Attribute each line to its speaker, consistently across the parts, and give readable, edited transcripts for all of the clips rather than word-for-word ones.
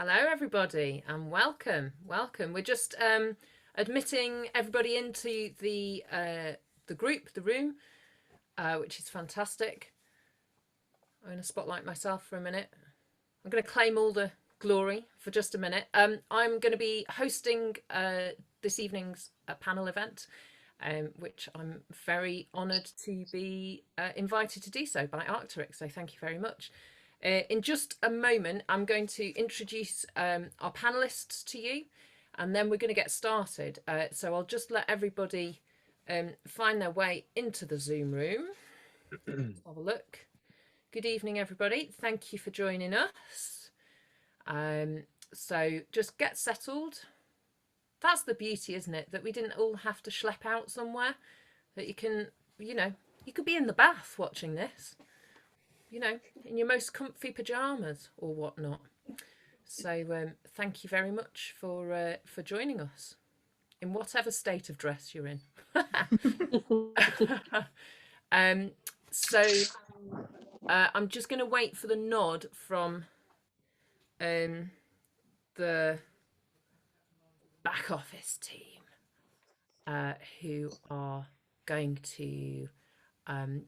Speaker 1: Hello, everybody, and welcome. Welcome. We're just admitting everybody into the group, the room, which is fantastic. I'm going to spotlight myself for a minute. I'm going to claim all the glory for just a minute. I'm going to be hosting this evening's panel event, which I'm very honoured to be invited to do so by Arcturix. So thank you very much. In just a moment, I'm going to introduce our panelists to you, and then we're going to get started. So I'll just let everybody find their way into the Zoom room. Let's have a look. Good evening, everybody. Thank you for joining us. So just get settled. That's the beauty, isn't it? That we didn't all have to schlep out somewhere. That you can, you could be in the bath watching this. In your most comfy pajamas or whatnot. So thank you very much for joining us in whatever state of dress you're in. So I'm just going to wait for the nod from the back office team who are going to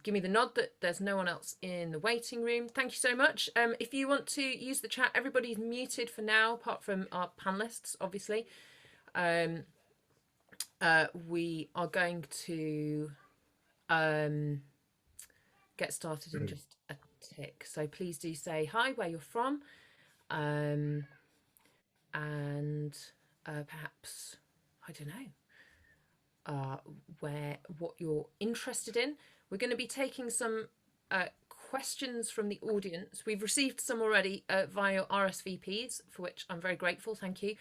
Speaker 1: give me the nod that there's no one else in the waiting room. Thank you so much. If you want to use the chat, everybody's muted for now, apart from our panelists, obviously. We are going to get started in just a tick. So please do say hi, where you're from, and perhaps, I don't know, what you're interested in. We're going to be taking some questions from the audience. We've received some already via RSVPs, for which I'm very grateful. Thank you.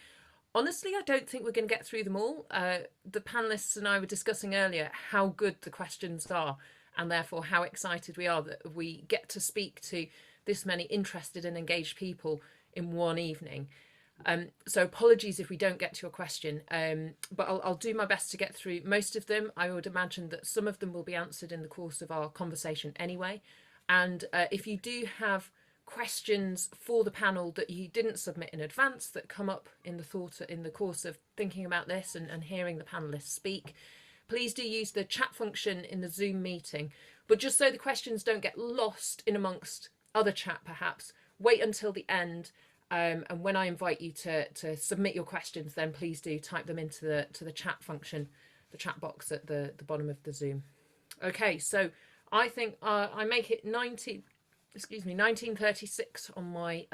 Speaker 1: Honestly, I don't think we're going to get through them all. The panelists and I were discussing earlier how good the questions are, and therefore how excited we are that we get to speak to this many interested and engaged people in one evening. So apologies if we don't get to your question, but I'll do my best to get through most of them. I would imagine that some of them will be answered in the course of our conversation anyway. And if you do have questions for the panel that you didn't submit in advance that come up in the course of thinking about this and hearing the panelists speak, please do use the chat function in the Zoom meeting. But just so the questions don't get lost in amongst other chat, perhaps wait until the end. And when I invite you to submit your questions, then please do type them into the chat function, the chat box at the bottom of the Zoom. Okay, so I think I make it 1936 on my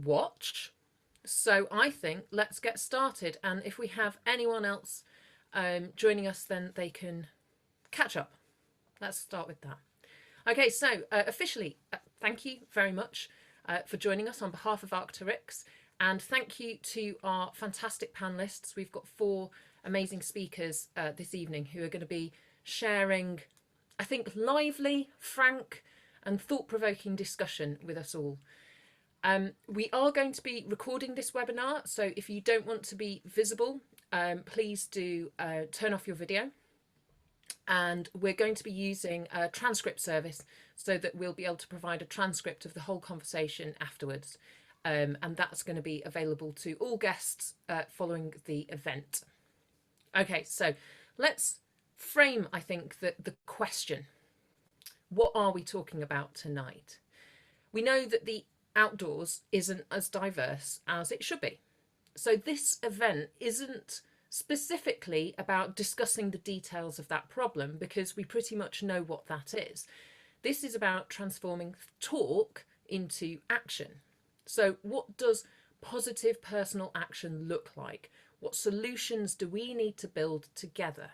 Speaker 1: watch. So I think let's get started. And if we have anyone else joining us, then they can catch up. Let's start with that. Okay, so officially, thank you very much for joining us on behalf of Arcturix, and thank you to our fantastic panelists. We've got 4 amazing speakers this evening who are going to be sharing, I think, lively, frank, and thought-provoking discussion with us all. We are going to be recording this webinar, so if you don't want to be visible, please do turn off your video. And we're going to be using a transcript service so that we'll be able to provide a transcript of the whole conversation afterwards. And that's going to be available to all guests following the event. Okay, so let's frame, I think, the question. What are we talking about tonight? We know that the outdoors isn't as diverse as it should be. So this event isn't specifically about discussing the details of that problem, because we pretty much know what that is. This is about transforming talk into action. So what does positive personal action look like? What solutions do we need to build together?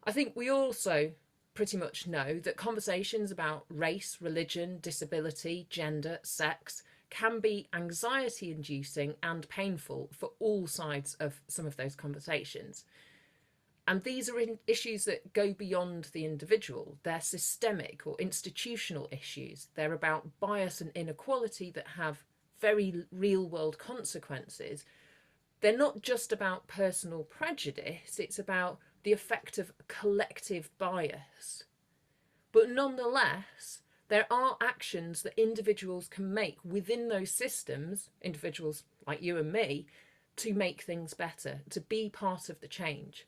Speaker 1: I think we also pretty much know that conversations about race, religion, disability, gender, sex can be anxiety inducing and painful for all sides of some of those conversations. And these are issues that go beyond the individual. They're systemic or institutional issues. They're about bias and inequality that have very real world consequences. They're not just about personal prejudice, it's about the effect of collective bias. But nonetheless, there are actions that individuals can make within those systems, individuals like you and me, to make things better, to be part of the change.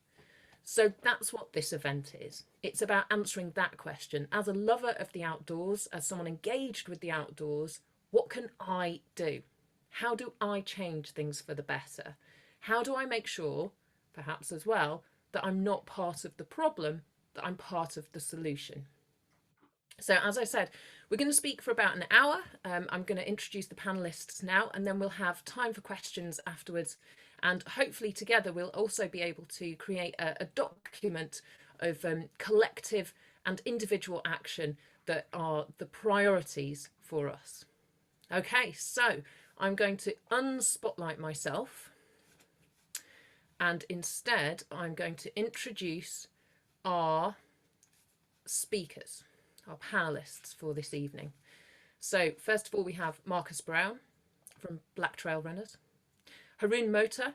Speaker 1: So that's what this event is. It's about answering that question. As a lover of the outdoors, as someone engaged with the outdoors, what can I do? How do I change things for the better? How do I make sure, perhaps as well, that I'm not part of the problem, that I'm part of the solution? So as I said, we're going to speak for about an hour. I'm going to introduce the panelists now, and then we'll have time for questions afterwards. And hopefully together we'll also be able to create a document of collective and individual action that are the priorities for us. Okay, so I'm going to unspotlight myself, and instead I'm going to introduce our speakers, our panelists for this evening. So first of all, we have Marcus Brown from Black Trail Runners, Haroon Mota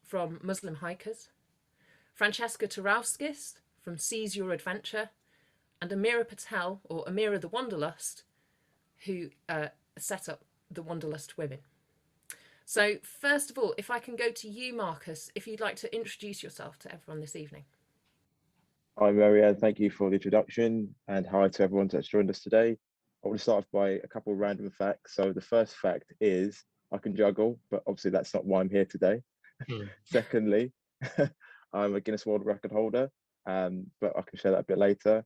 Speaker 1: from Muslim Hikers, Francesca Turauskis from Seize Your Adventure, and Amira Patel, or Amira the Wanderlust, who set up the Wanderlust Women. So first of all, if I can go to you, Marcus, if you'd like to introduce yourself to everyone this evening.
Speaker 2: Hi, Marianne. Thank you for the introduction, and hi to everyone that's joined us today. I want to start off by a couple of random facts. So the first fact is I can juggle, but obviously that's not why I'm here today. Secondly, I'm a Guinness World Record holder, but I can share that a bit later.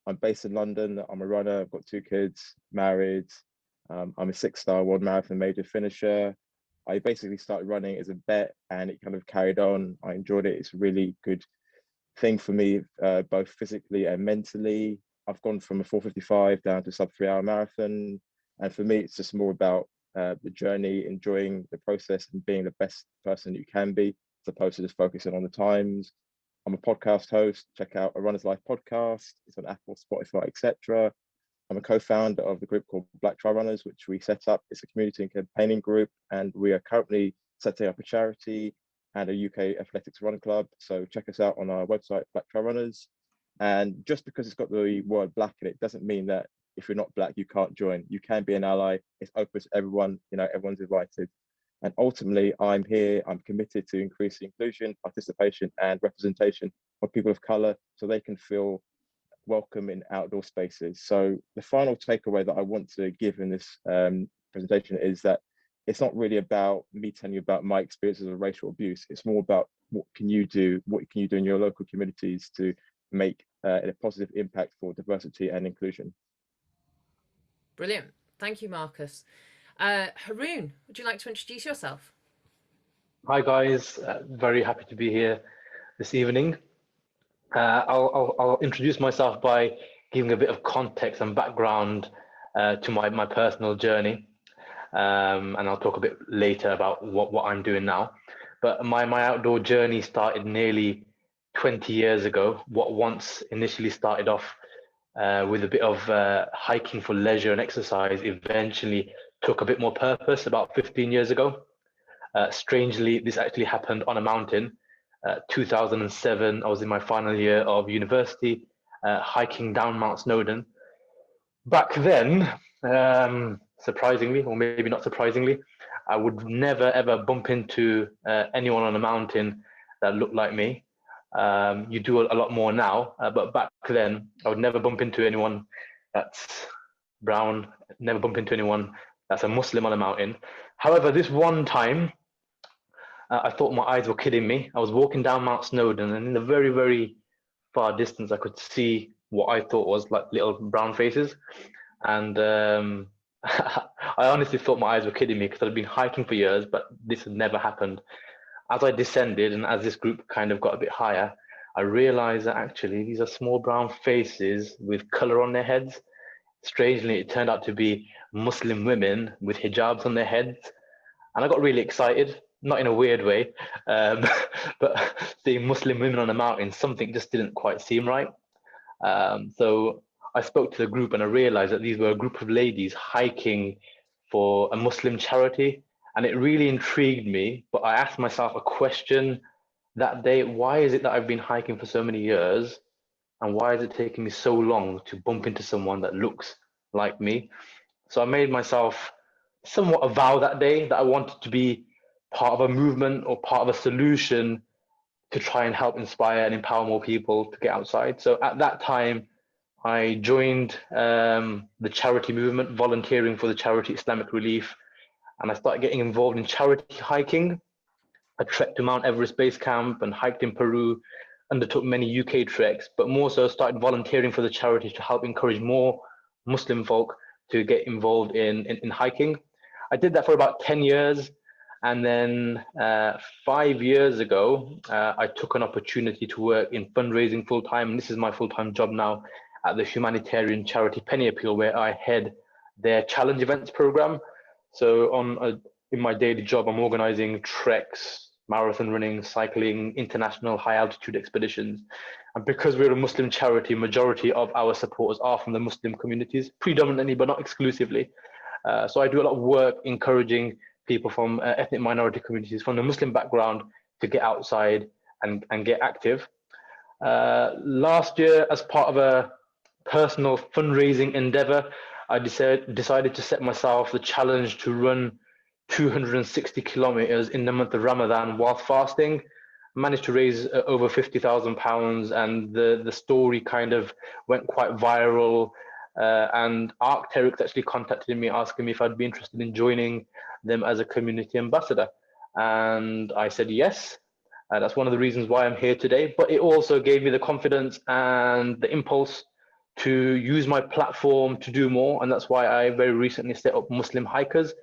Speaker 2: I'm based in London. I'm a runner. I've got 2 kids, married. I'm a 6-star world marathon major finisher. I basically started running as a bet, and it kind of carried on. I enjoyed it. It's a really good thing for me, both physically and mentally. I've gone from a 4:55 down to sub 3-hour marathon, and for me it's just more about the journey, enjoying the process and being the best person you can be, as opposed to just focusing on the times. I'm a podcast host. Check out A Runner's Life podcast. It's on Apple, Spotify, etc. I'm a co-founder of the group called Black Trail Runners, which we set up. It's a community and campaigning group, and we are currently setting up a charity and a UK athletics run club. So check us out on our website, Black Trail Runners. And just because it's got the word black in it doesn't mean that if you're not black, you can't join. You can be an ally. It's open to everyone, everyone's invited. And ultimately, I'm here, I'm committed to increasing inclusion, participation, and representation of people of color so they can feel welcome in outdoor spaces. So the final takeaway that I want to give in this presentation is that it's not really about me telling you about my experiences of racial abuse. It's more about what can you do in your local communities to make a positive impact for diversity and inclusion.
Speaker 1: Brilliant. Thank you, Marcus. Haroon, would you like to introduce yourself?
Speaker 3: Hi guys, very happy to be here this evening. I'll introduce myself by giving a bit of context and background to my personal journey, and I'll talk a bit later about what I'm doing now. But my outdoor journey started nearly 20 years ago. What once initially started off with a bit of hiking for leisure and exercise eventually took a bit more purpose about 15 years ago. Strangely, this actually happened on a mountain. 2007, I was in my final year of university, hiking down Mount Snowdon. Back then, surprisingly, or maybe not surprisingly, I would never ever bump into anyone on a mountain that looked like me. You do a lot more now, but back then, I would never bump into anyone that's brown, never bump into anyone that's a Muslim on a mountain. However, this one time, I thought my eyes were kidding me. I was walking down Mount Snowdon, and in the very, very far distance, I could see what I thought was like little brown faces. And I honestly thought my eyes were kidding me because I'd been hiking for years, but this had never happened. As I descended and as this group kind of got a bit higher, I realized that actually these are small brown faces with color on their heads. Strangely, it turned out to be Muslim women with hijabs on their heads. And I got really excited, not in a weird way, but seeing Muslim women on a mountain, something just didn't quite seem right. So I spoke to the group and I realized that these were a group of ladies hiking for a Muslim charity. And it really intrigued me, but I asked myself a question that day: why is it that I've been hiking for so many years and why is it taking me so long to bump into someone that looks like me? So I made myself somewhat a vow that day that I wanted to be part of a movement or part of a solution to try and help inspire and empower more people to get outside. So at that time, I joined the charity movement, volunteering for the charity Islamic Relief, and I started getting involved in charity hiking. I trekked to Mount Everest Base Camp and hiked in Peru, undertook many UK treks, but more so started volunteering for the charity to help encourage more Muslim folk to get involved in hiking. I did that for about 10 years. And then 5 years ago, I took an opportunity to work in fundraising full time. And this is my full-time job now at the humanitarian charity Penny Appeal, where I head their challenge events program. So in my daily job, I'm organizing treks, marathon running, cycling, international high altitude expeditions. And because we're a Muslim charity, majority of our supporters are from the Muslim communities, predominantly, but not exclusively. So I do a lot of work encouraging people from ethnic minority communities from the Muslim background to get outside and get active. Last year, as part of a personal fundraising endeavor, I decided to set myself the challenge to run 260 kilometers in the month of Ramadan while fasting. I managed to raise over £50,000, and the story kind of went quite viral. And Arc'teryx actually contacted me asking me if I'd be interested in joining them as a community ambassador. And I said yes. That's one of the reasons why I'm here today. But it also gave me the confidence and the impulse to use my platform to do more. And that's why I very recently set up Muslim Hikers,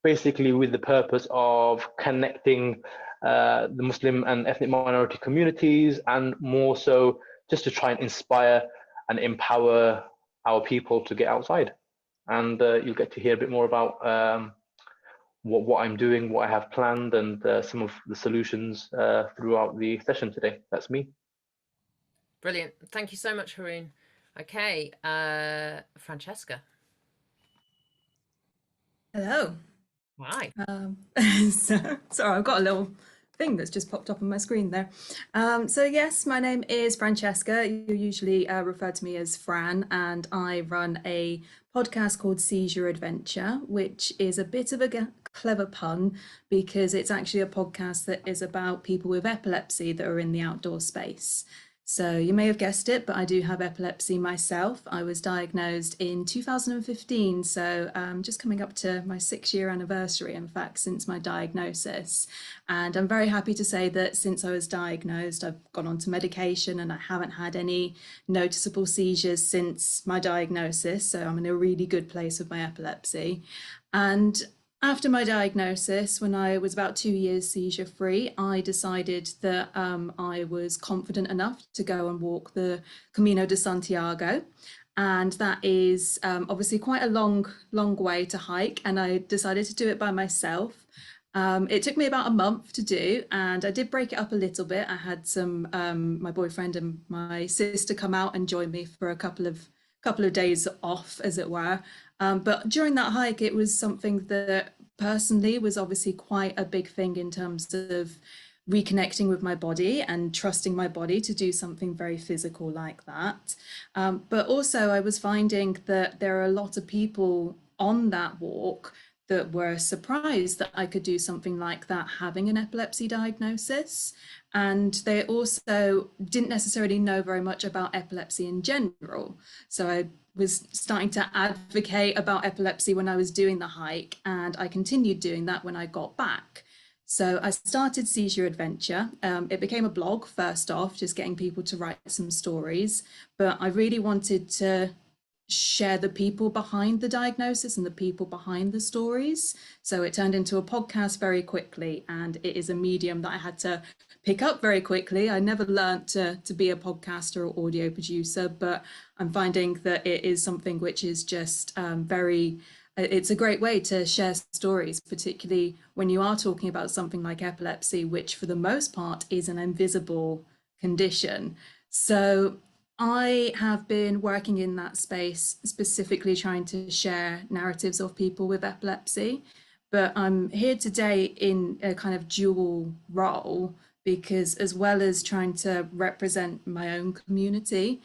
Speaker 3: basically with the purpose of connecting the Muslim and ethnic minority communities, and more so just to try and inspire and empower our people to get outside. And you'll get to hear a bit more about what I'm doing, what I have planned, and some of the solutions throughout the session today. That's me.
Speaker 1: Brilliant. Thank you so much, Haroon. Okay, Francesca.
Speaker 4: Hello.
Speaker 1: Hi.
Speaker 4: Sorry, I've got a little thing that's just popped up on my screen there. So yes, my name is Francesca. You usually refer to me as Fran, and I run a podcast called Seize Your Adventure, which is a bit of a clever pun because it's actually a podcast that is about people with epilepsy that are in the outdoor space. So you may have guessed it, but I do have epilepsy myself. I was diagnosed in 2015, so just coming up to my 6-year anniversary, in fact, since my diagnosis. And I'm very happy to say that since I was diagnosed, I've gone on to medication and I haven't had any noticeable seizures since my diagnosis. So I'm in a really good place with my epilepsy. And after my diagnosis, when I was about 2 years seizure free, I decided that I was confident enough to go and walk the Camino de Santiago. And that is obviously quite a long way to hike. And I decided to do it by myself. It took me about a month to do, and I did break it up a little bit. I had some my boyfriend and my sister come out and join me for a couple of days off, as it were. But during that hike, it was something that personally was obviously quite a big thing in terms of reconnecting with my body and trusting my body to do something very physical like that. But also I was finding that there are a lot of people on that walk that were surprised that I could do something like that having an epilepsy diagnosis. And they also didn't necessarily know very much about epilepsy in general. So I was starting to advocate about epilepsy when I was doing the hike, and I continued doing that when I got back. So I started Seize Your Adventure. It became a blog first off, just getting people to write some stories, but I really wanted to share the people behind the diagnosis and the people behind the stories. So it turned into a podcast very quickly, and it is a medium that I had to pick up very quickly. I never learned to be a podcaster or audio producer, but I'm finding that it is something which is just it's a great way to share stories, particularly when you are talking about something like epilepsy, which for the most part is an invisible condition. So I have been working in that space, specifically trying to share narratives of people with epilepsy, but I'm here today in a kind of dual role because as well as trying to represent my own community,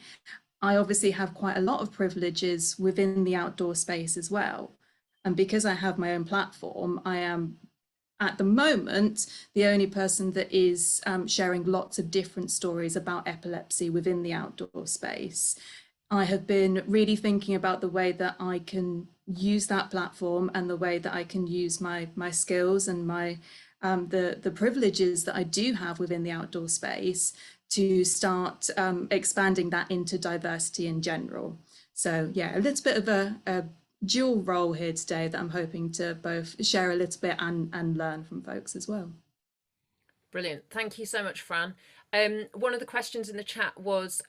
Speaker 4: I obviously have quite a lot of privileges within the outdoor space as well. And because I have my own platform, I am at the moment the only person that is sharing lots of different stories about epilepsy within the outdoor space. I have been really thinking about the way that I can use that platform and the way that I can use my skills and my the privileges that I do have within the outdoor space to start expanding that into diversity in general. So yeah, a little bit of a dual role here today that I'm hoping to both share a little bit and learn from folks as well.
Speaker 1: Brilliant. Thank you so much, Fran. One of the questions in the chat was,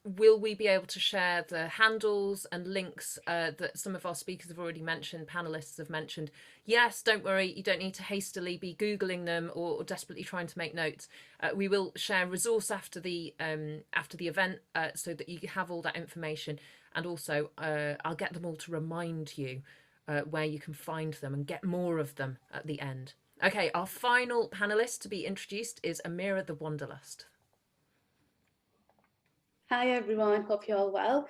Speaker 1: will we be able to share the handles and links that some of our speakers have already mentioned, panelists have mentioned? Yes, don't worry, you don't need to hastily be Googling them or desperately trying to make notes. We will share resource after the event so that you have all that information. And also, I'll get them all to remind you where you can find them and get more of them at the end. Okay, our final panelist to be introduced is Amira the Wanderlust.
Speaker 5: Hi everyone, hope you're all well.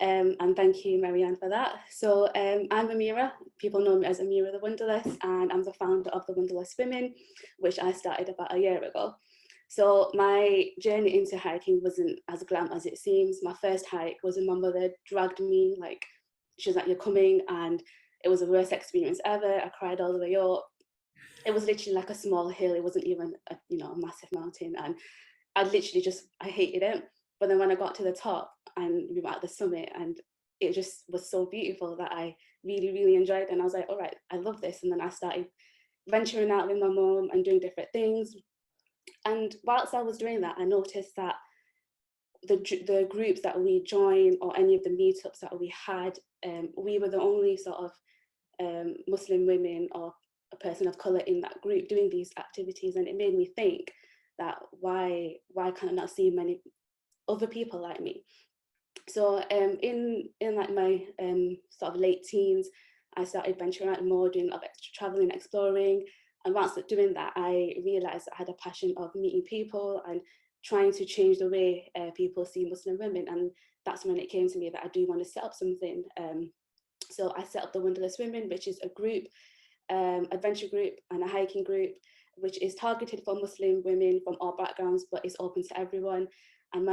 Speaker 5: And thank you, Marianne, for that. So I'm Amira. People know me as Amira the Wanderlust, and I'm the founder of the Wanderlust Women, which I started about a year ago. So my journey into hiking wasn't as glam as it seems. My first hike was when my mother dragged me, like she was like, "You're coming," and it was the worst experience ever. I cried all the way up. It was literally like a small hill. It wasn't even a massive mountain, and I hated it. But then when I got to the top and we were at the summit, and it just was so beautiful that I really, really enjoyed it. And I was like, all right, I love this. And then I started venturing out with my mom and doing different things. And whilst I was doing that, I noticed that the groups that we joined or any of the meetups that we had, we were the only sort of Muslim women or a person of color in that group doing these activities. And it made me think that why can I not see many other people like me? So in like my sort of late teens, I started venturing out more, doing a lot of extra traveling, exploring. And once doing that, I realized I had a passion of meeting people and trying to change the way people see Muslim women. And that's when it came to me that I do want to set up something. So I set up the Wanderlust Women, which is a group, adventure group and a hiking group, which is targeted for Muslim women from all backgrounds, but it's open to everyone. And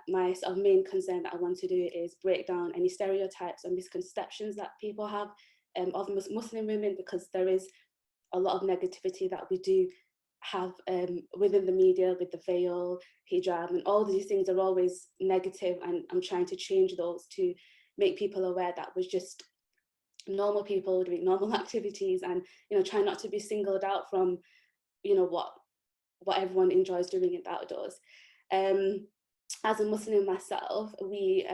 Speaker 5: my sort of main concern that I want to do is break down any stereotypes and misconceptions that people have of Muslim women, because there is a lot of negativity that we do have within the media with the veil, hijab, and all these things are always negative. And I'm trying to change those to make people aware that we're just normal people doing normal activities, and try not to be singled out from what everyone enjoys doing in the outdoors. As a Muslim myself, we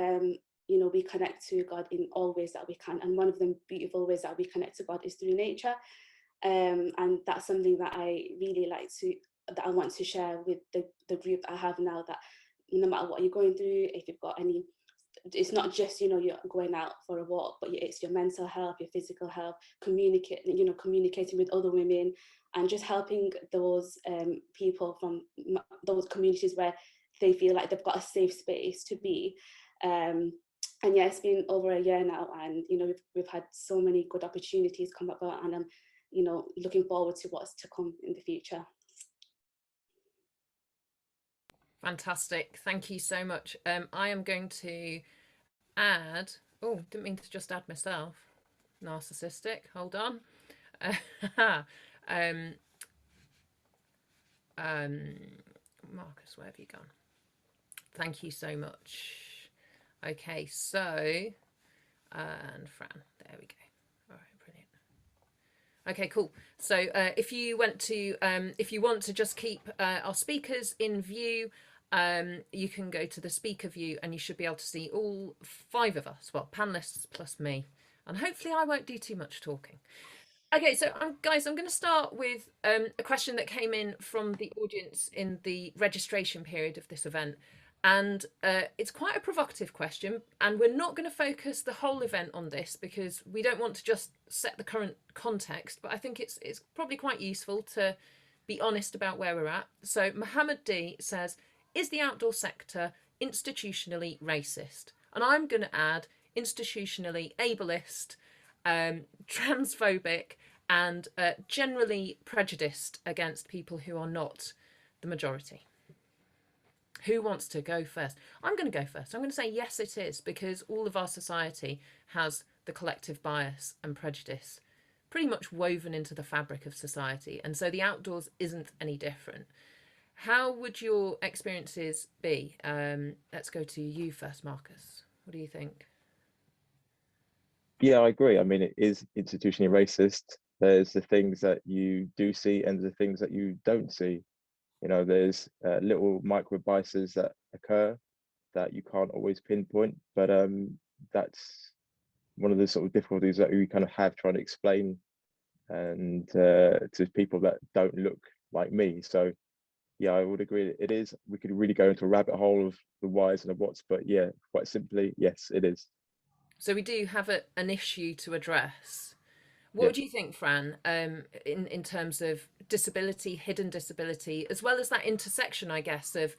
Speaker 5: we connect to God in all ways that we can, and one of the beautiful ways that we connect to God is through nature, and that's something that I really I want to share with the group I have now, that no matter what you're going through, if you've got any, it's not just you're going out for a walk, but it's your mental health, your physical health, communicating with other women, and just helping those people from those communities where they feel like they've got a safe space to be. And yeah, it's been over a year now, and we've had so many good opportunities come about, and I'm looking forward to what's to come in the future.
Speaker 1: Fantastic, thank you so much. I am going to add, oh, didn't mean to just add myself, narcissistic, hold on. Marcus, where have you gone? Thank you so much. Okay, so, and Fran, there we go. All right, brilliant. Okay, cool. So if you want to just keep our speakers in view, you can go to the speaker view and you should be able to see all 5 of us, well, panelists plus me, and hopefully I won't do too much talking. Okay, so guys, I'm going to start with a question that came in from the audience in the registration period of this event. And it's quite a provocative question, and we're not going to focus the whole event on this because we don't want to just set the current context, but I think it's probably quite useful to be honest about where we're at. So Muhammad D says, is the outdoor sector institutionally racist? And I'm going to add institutionally ableist, transphobic, and generally prejudiced against people who are not the majority. Who wants to go first? I'm going to go first. I'm going to say yes, it is, because all of our society has the collective bias and prejudice pretty much woven into the fabric of society. And so the outdoors isn't any different. How would your experiences be? Let's go to you first, Marcus. What do you think?
Speaker 2: Yeah, I agree. I mean, it is institutionally racist. There's the things that you do see and the things that you don't see. You know, there's little micro biases that occur that you can't always pinpoint, but that's one of the sort of difficulties that we kind of have trying to explain and to people that don't look like me. So yeah, I would agree. It is. We could really go into a rabbit hole of the whys and the whats, but yeah, quite simply, yes, it is.
Speaker 1: So we do have an issue to address. What
Speaker 2: Yeah.
Speaker 1: do you think, Fran, in terms of disability, hidden disability, as well as that intersection, I guess, of,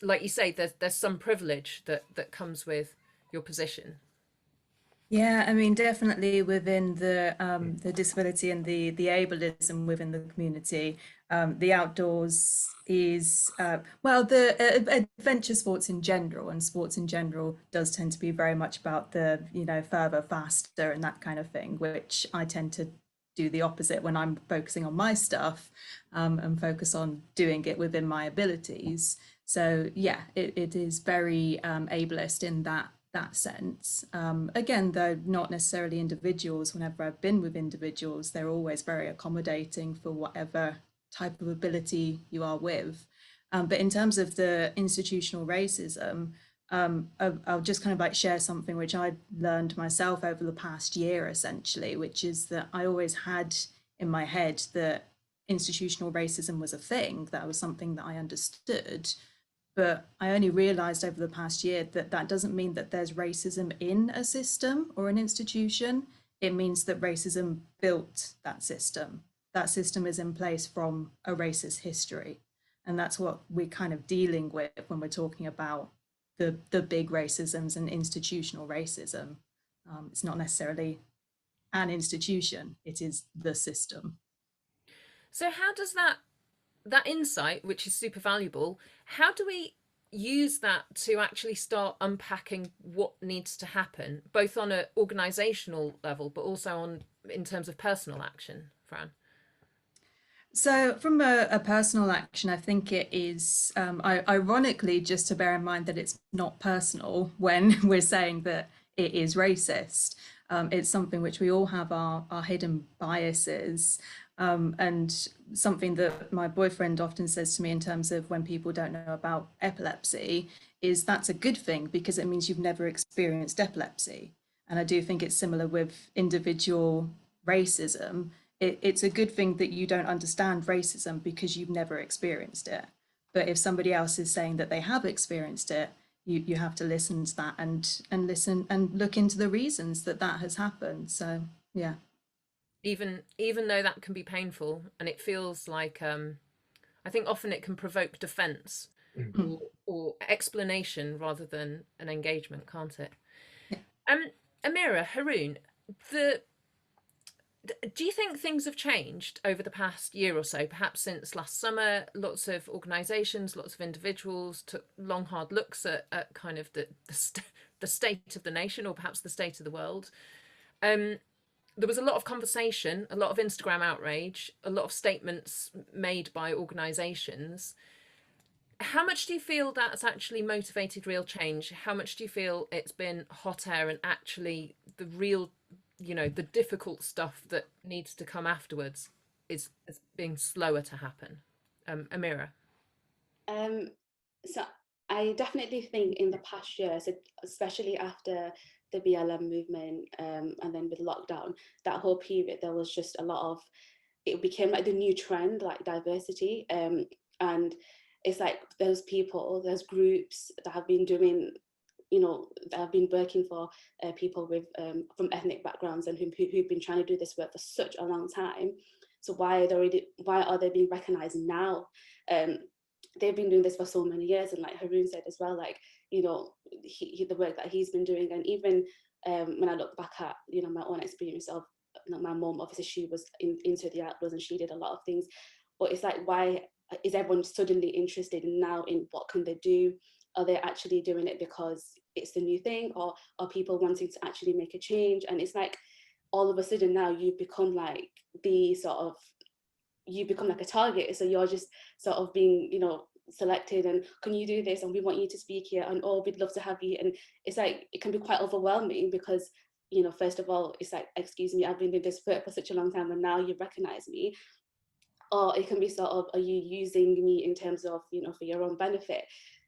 Speaker 1: like you say, there's some privilege that comes with your position.
Speaker 4: Yeah, I mean, definitely within the disability and the ableism within the community, the outdoors is well, the adventure sports in general, and sports in general does tend to be very much about the, you know, further, faster, and that kind of thing, which I tend to do the opposite when I'm focusing on my stuff, and focus on doing it within my abilities. So yeah, it is very ableist in that sense. Again, though, not necessarily individuals. Whenever I've been with individuals, they're always very accommodating for whatever type of ability you are with. But in terms of the institutional racism, I'll just kind of like share something which I learned myself over the past year, essentially, which is that I always had in my head that institutional racism was a thing, that was something that I understood. But I only realized over the past year that that doesn't mean that there's racism in a system or an institution. It means that racism built that system. That system is in place from a racist history. And that's what we're kind of dealing with when we're talking about the big racisms and institutional racism. It's not necessarily an institution, it is the system.
Speaker 1: So how does that insight, which is super valuable, how do we use that to actually start unpacking what needs to happen, both on an organizational level, but also on in terms of personal action, Fran?
Speaker 4: So, from a personal action, I think it is ironically just to bear in mind that it's not personal when we're saying that it is racist. It's something which we all have our hidden biases. And something that my boyfriend often says to me in terms of when people don't know about epilepsy is that's a good thing because it means you've never experienced epilepsy. And I do think it's similar with individual racism. It's a good thing that you don't understand racism because you've never experienced it. But if somebody else is saying that they have experienced it, you have to listen to that and listen and look into the reasons that that has happened. So yeah.
Speaker 1: Even though that can be painful, and it feels like I think often it can provoke defense or explanation rather than an engagement, can't it? Amira, Haroon, do you think things have changed over the past year or so, perhaps since last summer? Lots of organisations, lots of individuals took long, hard looks at kind of the state of the nation, or perhaps the state of the world. There was a lot of conversation, a lot of Instagram outrage, a lot of statements made by organisations. How much do you feel that's actually motivated real change? How much do you feel it's been hot air and actually the real, you know, the difficult stuff that needs to come afterwards is being slower to happen? Amira?
Speaker 5: So I definitely think in the past years, especially after the BLM movement, and then with lockdown, that whole period, there was just a lot of, it became like the new trend, like diversity. And it's like there's groups that have been doing, you know, that have been working for people with from ethnic backgrounds and who've been trying to do this work for such a long time. So why are they being recognized now? They've been doing this for so many years, and like Haroon said as well, like, you know, the work that he's been doing. And even when I look back at, you know, my own experience of, like, my mom, obviously she was into the outdoors and she did a lot of things, but it's like, why is everyone suddenly interested now in what can they do? Are they actually doing it because it's the new thing, or are people wanting to actually make a change? And it's like, all of a sudden now you become like like a target. So you're just sort of being, you know, selected, and can you do this, and we want you to speak here, and oh, we'd love to have you. And it's like, it can be quite overwhelming, because, you know, first of all, it's like, excuse me, I've been doing this for such a long time, and now you recognize me. Or it can be sort of, are you using me in terms of, you know, for your own benefit?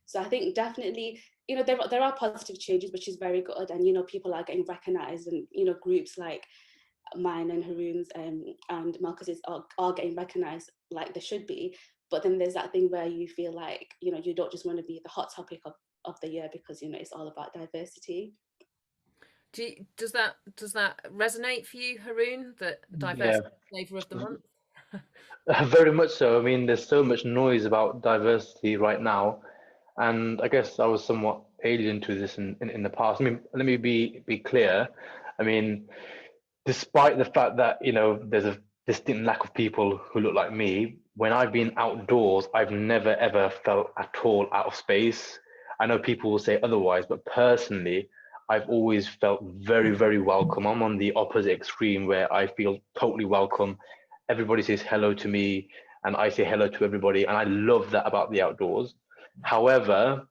Speaker 5: So I think definitely, you know, there are positive changes, which is very good, and, you know, people are getting recognized, and, you know, groups like mine and Haroon's and Marcus's are getting recognized like they should be. But then there's that thing where you feel like, you know, you don't just want to be the hot topic of the year, because, you know, it's all about diversity.
Speaker 1: Does that resonate for you, Haroon, that diversity is the flavour of the month?
Speaker 3: Very much so. I mean, there's so much noise about diversity right now, and I guess I was somewhat alien to this in the past. I mean, let me be clear. I mean, despite the fact that, you know, there's a distinct lack of people who look like me, when I've been outdoors, I've never ever felt at all out of space. I know people will say otherwise, but personally, I've always felt very, very welcome. I'm on the opposite extreme, where I feel totally welcome. Everybody says hello to me, and I say hello to everybody, and I love that about the outdoors. However,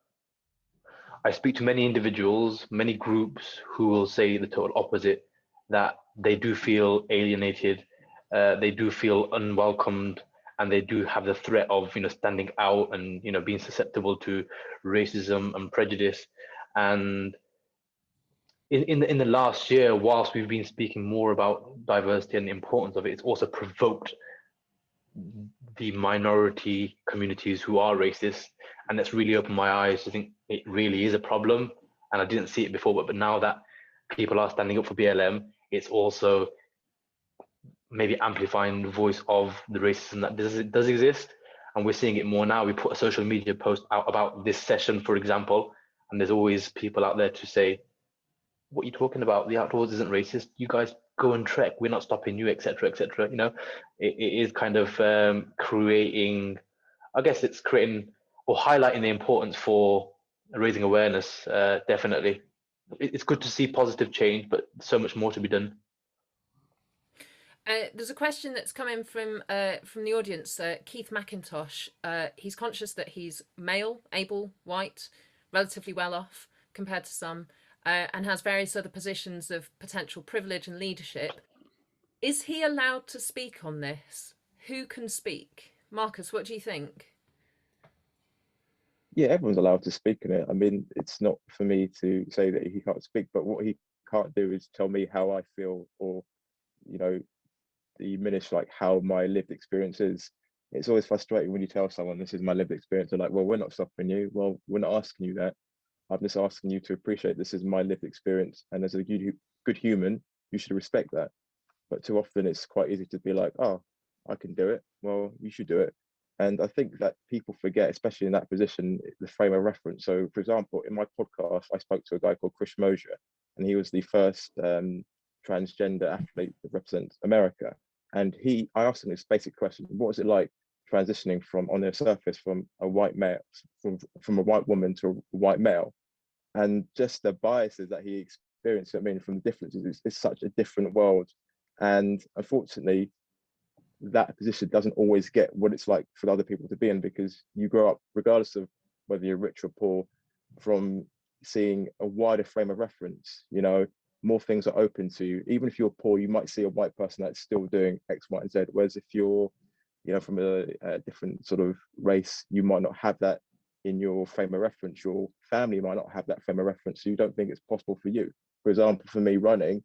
Speaker 3: I speak to many individuals, many groups, who will say the total opposite, that they do feel alienated, they do feel unwelcomed, and they do have the threat of, you know, standing out and, you know, being susceptible to racism and prejudice. And in the last year, whilst we've been speaking more about diversity and the importance of it, it's also provoked the minority communities who are racist, and that's really opened my eyes. I think it really is a problem, and I didn't see it before, but now that people are standing up for BLM, it's also maybe amplifying the voice of the racism that does exist, and we're seeing it more now. We put a social media post out about this session, for example, and there's always people out there to say, what are you talking about? The outdoors isn't racist. You guys go and trek. We're not stopping you, etc., etc. You know, it is kind of creating, I guess it's creating or highlighting the importance for raising awareness. Definitely, it's good to see positive change, but so much more to be done.
Speaker 1: There's a question that's come in from the audience. Keith McIntosh. He's conscious that he's male, able, white, relatively well off compared to some, and has various other positions of potential privilege and leadership. Is he allowed to speak on this? Who can speak? Marcus, what do you think?
Speaker 2: Yeah, everyone's allowed to speak in it. I mean, it's not for me to say that he can't speak, but what he can't do is tell me how I feel, or, you know, diminish like how my lived experience is. It's always frustrating when you tell someone this is my lived experience. They're like, well, we're not stopping you. Well, we're not asking you that. I'm just asking you to appreciate this is my lived experience, and as a good human, you should respect that. But too often it's quite easy to be like, oh, I can do it. Well, you should do it. And I think that people forget, especially in that position, the frame of reference. So, for example, in my podcast, I spoke to a guy called Chris Mosier, and he was the first transgender athlete that represents America. And I asked him this basic question: what was it like transitioning from, on the surface, from a white male, from a white woman to a white male? And just the biases that he experienced, I mean, from the differences, it's such a different world. And unfortunately, that position doesn't always get what it's like for other people to be in, because you grow up, regardless of whether you're rich or poor, from seeing a wider frame of reference. You know, more things are open to you. Even if you're poor, you might see a white person that's still doing X, Y, and Z. Whereas if you're, you know, from a different sort of race, you might not have that in your frame of reference. Your family might not have that frame of reference, so you don't think it's possible for you. For example, for me, running,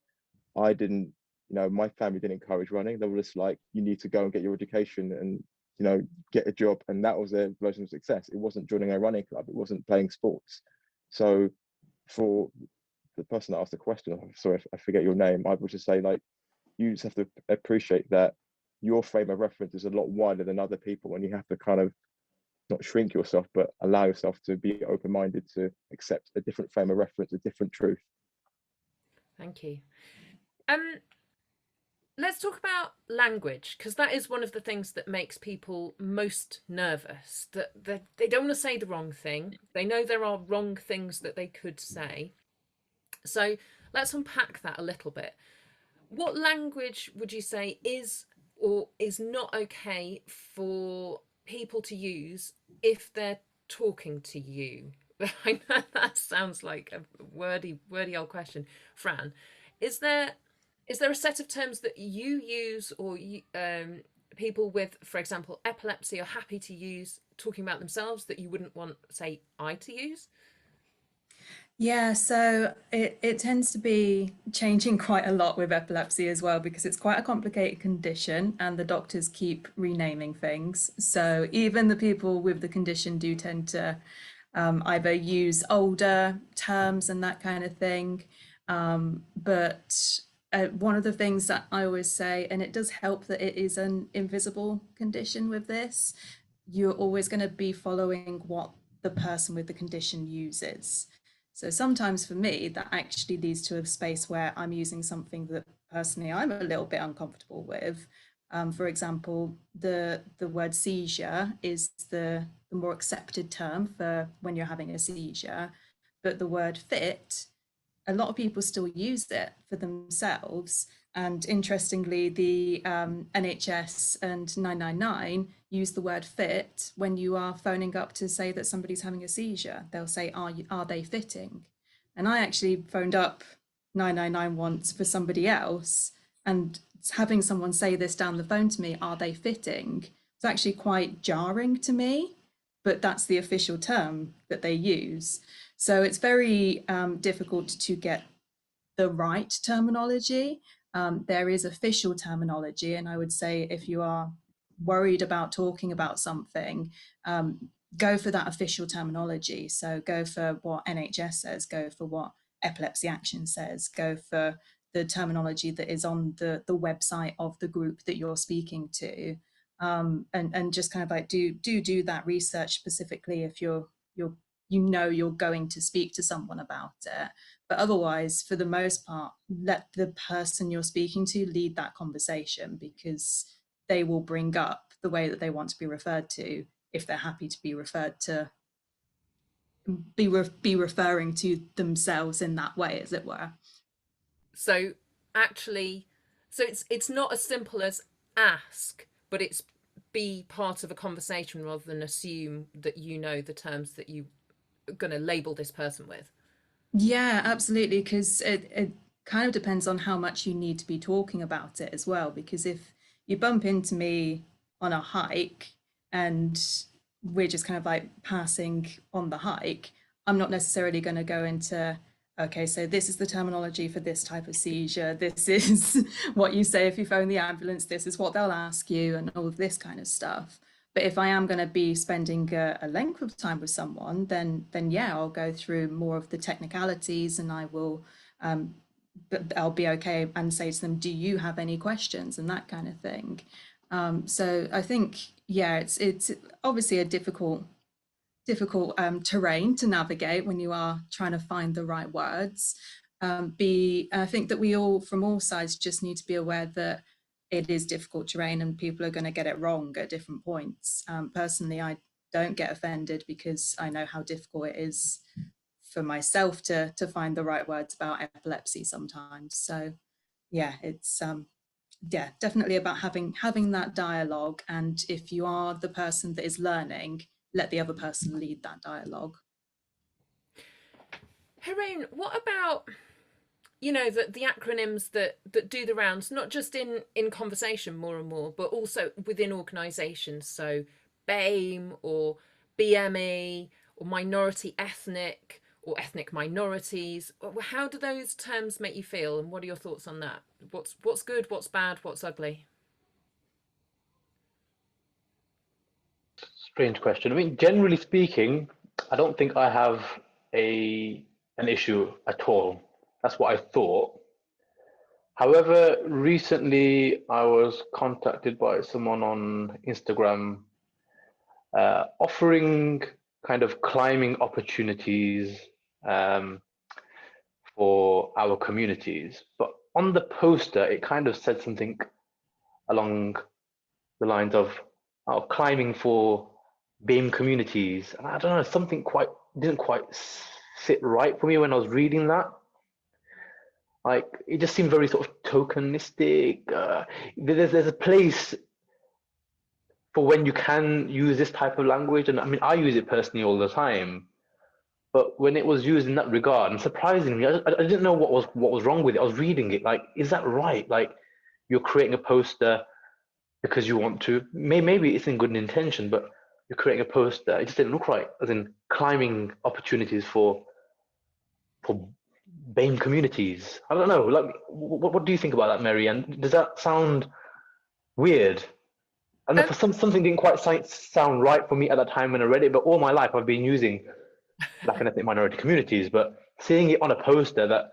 Speaker 2: I didn't, you know, my family didn't encourage running. They were just like, you need to go and get your education and, you know, get a job. And that was their version of success. It wasn't joining a running club. It wasn't playing sports. So for the person that asked the question, I'm sorry if I forget your name, I would just say, like, you just have to appreciate that your frame of reference is a lot wider than other people, and you have to kind of not shrink yourself, but allow yourself to be open-minded to accept a different frame of reference, a different truth.
Speaker 1: Thank you. Let's talk about language, because that is one of the things that makes people most nervous, that they don't want to say the wrong thing. They know there are wrong things that they could say. So let's unpack that a little bit. What language would you say is or is not okay for people to use if they're talking to you? I know that sounds like a wordy old question. Fran, is there a set of terms that you use, or people with, for example, epilepsy are happy to use talking about themselves that you wouldn't want, say, I to use?
Speaker 4: Yeah, so it tends to be changing quite a lot with epilepsy as well, because it's quite a complicated condition and the doctors keep renaming things. So even the people with the condition do tend to either use older terms and that kind of thing. But one of the things that I always say, and it does help that it is an invisible condition with this, you're always going to be following what the person with the condition uses. So sometimes for me, that actually leads to a space where I'm using something that personally I'm a little bit uncomfortable with. For example, the word seizure is the more accepted term for when you're having a seizure, but the word fit, a lot of people still use it for themselves. And interestingly, the NHS and 999 use the word fit when you are phoning up to say that somebody's having a seizure. They'll say, are they fitting? And I actually phoned up 999 once for somebody else, and having someone say this down the phone to me, are they fitting? It's actually quite jarring to me, but that's the official term that they use. So it's very difficult to get the right terminology. There is official terminology, and I would say if you are worried about talking about something, go for that official terminology. So go for what NHS says, go for what Epilepsy Action says, go for the terminology that is on the website of the group that you're speaking to, and just kind of like do that research specifically if you're going to speak to someone about it. But otherwise, for the most part, let the person you're speaking to lead that conversation, because they will bring up the way that they want to be referred to if they're happy to be referred to, be referring to themselves in that way, as it were.
Speaker 1: So actually, so it's not as simple as ask, but it's be part of a conversation rather than assume that you know the terms that you are going to label this person with.
Speaker 4: Yeah, absolutely, because it kind of depends on how much you need to be talking about it as well. Because if you bump into me on a hike and we're just kind of like passing on the hike, I'm not necessarily going to go into, okay, so this is the terminology for this type of seizure, this is what you say if you phone the ambulance, this is what they'll ask you, and all of this kind of stuff. But if I am going to be spending a length of time with someone, then yeah, I'll go through more of the technicalities, and I will, I'll be okay and say to them, do you have any questions, and that kind of thing. So I think, yeah, it's obviously a difficult terrain to navigate when you are trying to find the right words. I think that we all, from all sides, just need to be aware that it is difficult terrain and people are going to get it wrong at different points. Personally, I don't get offended because I know how difficult it is for myself to find the right words about epilepsy sometimes. So yeah, it's yeah, definitely about having that dialogue. And if you are the person that is learning, let the other person lead that dialogue.
Speaker 1: Haroon, what about, you know, the acronyms that do the rounds, not just in conversation more and more, but also within organisations? So BAME or BME or minority ethnic or ethnic minorities. How do those terms make you feel, and what are your thoughts on that? What's good, what's bad, what's ugly?
Speaker 3: Strange question. I mean, generally speaking, I don't think I have an issue at all. That's what I thought. However, recently I was contacted by someone on Instagram offering kind of climbing opportunities for our communities. But on the poster, it kind of said something along the lines of climbing for BAME communities. And I don't know, something didn't quite sit right for me when I was reading that. Like, it just seemed very sort of tokenistic. There's a place for when you can use this type of language, and I mean, I use it personally all the time. But when it was used in that regard, and surprisingly, I didn't know what was wrong with it. I was reading it, like, is that right? Like, you're creating a poster because you want to. Maybe it's in good intention, but you're creating a poster. It just didn't look right. As in climbing opportunities for BAME communities. I don't know. Like, what do you think about that, Mary? And does that sound weird? I don't know. For something didn't quite sound right for me at that time when I read it. But all my life, I've been using Black and ethnic minority communities. But seeing it on a poster, that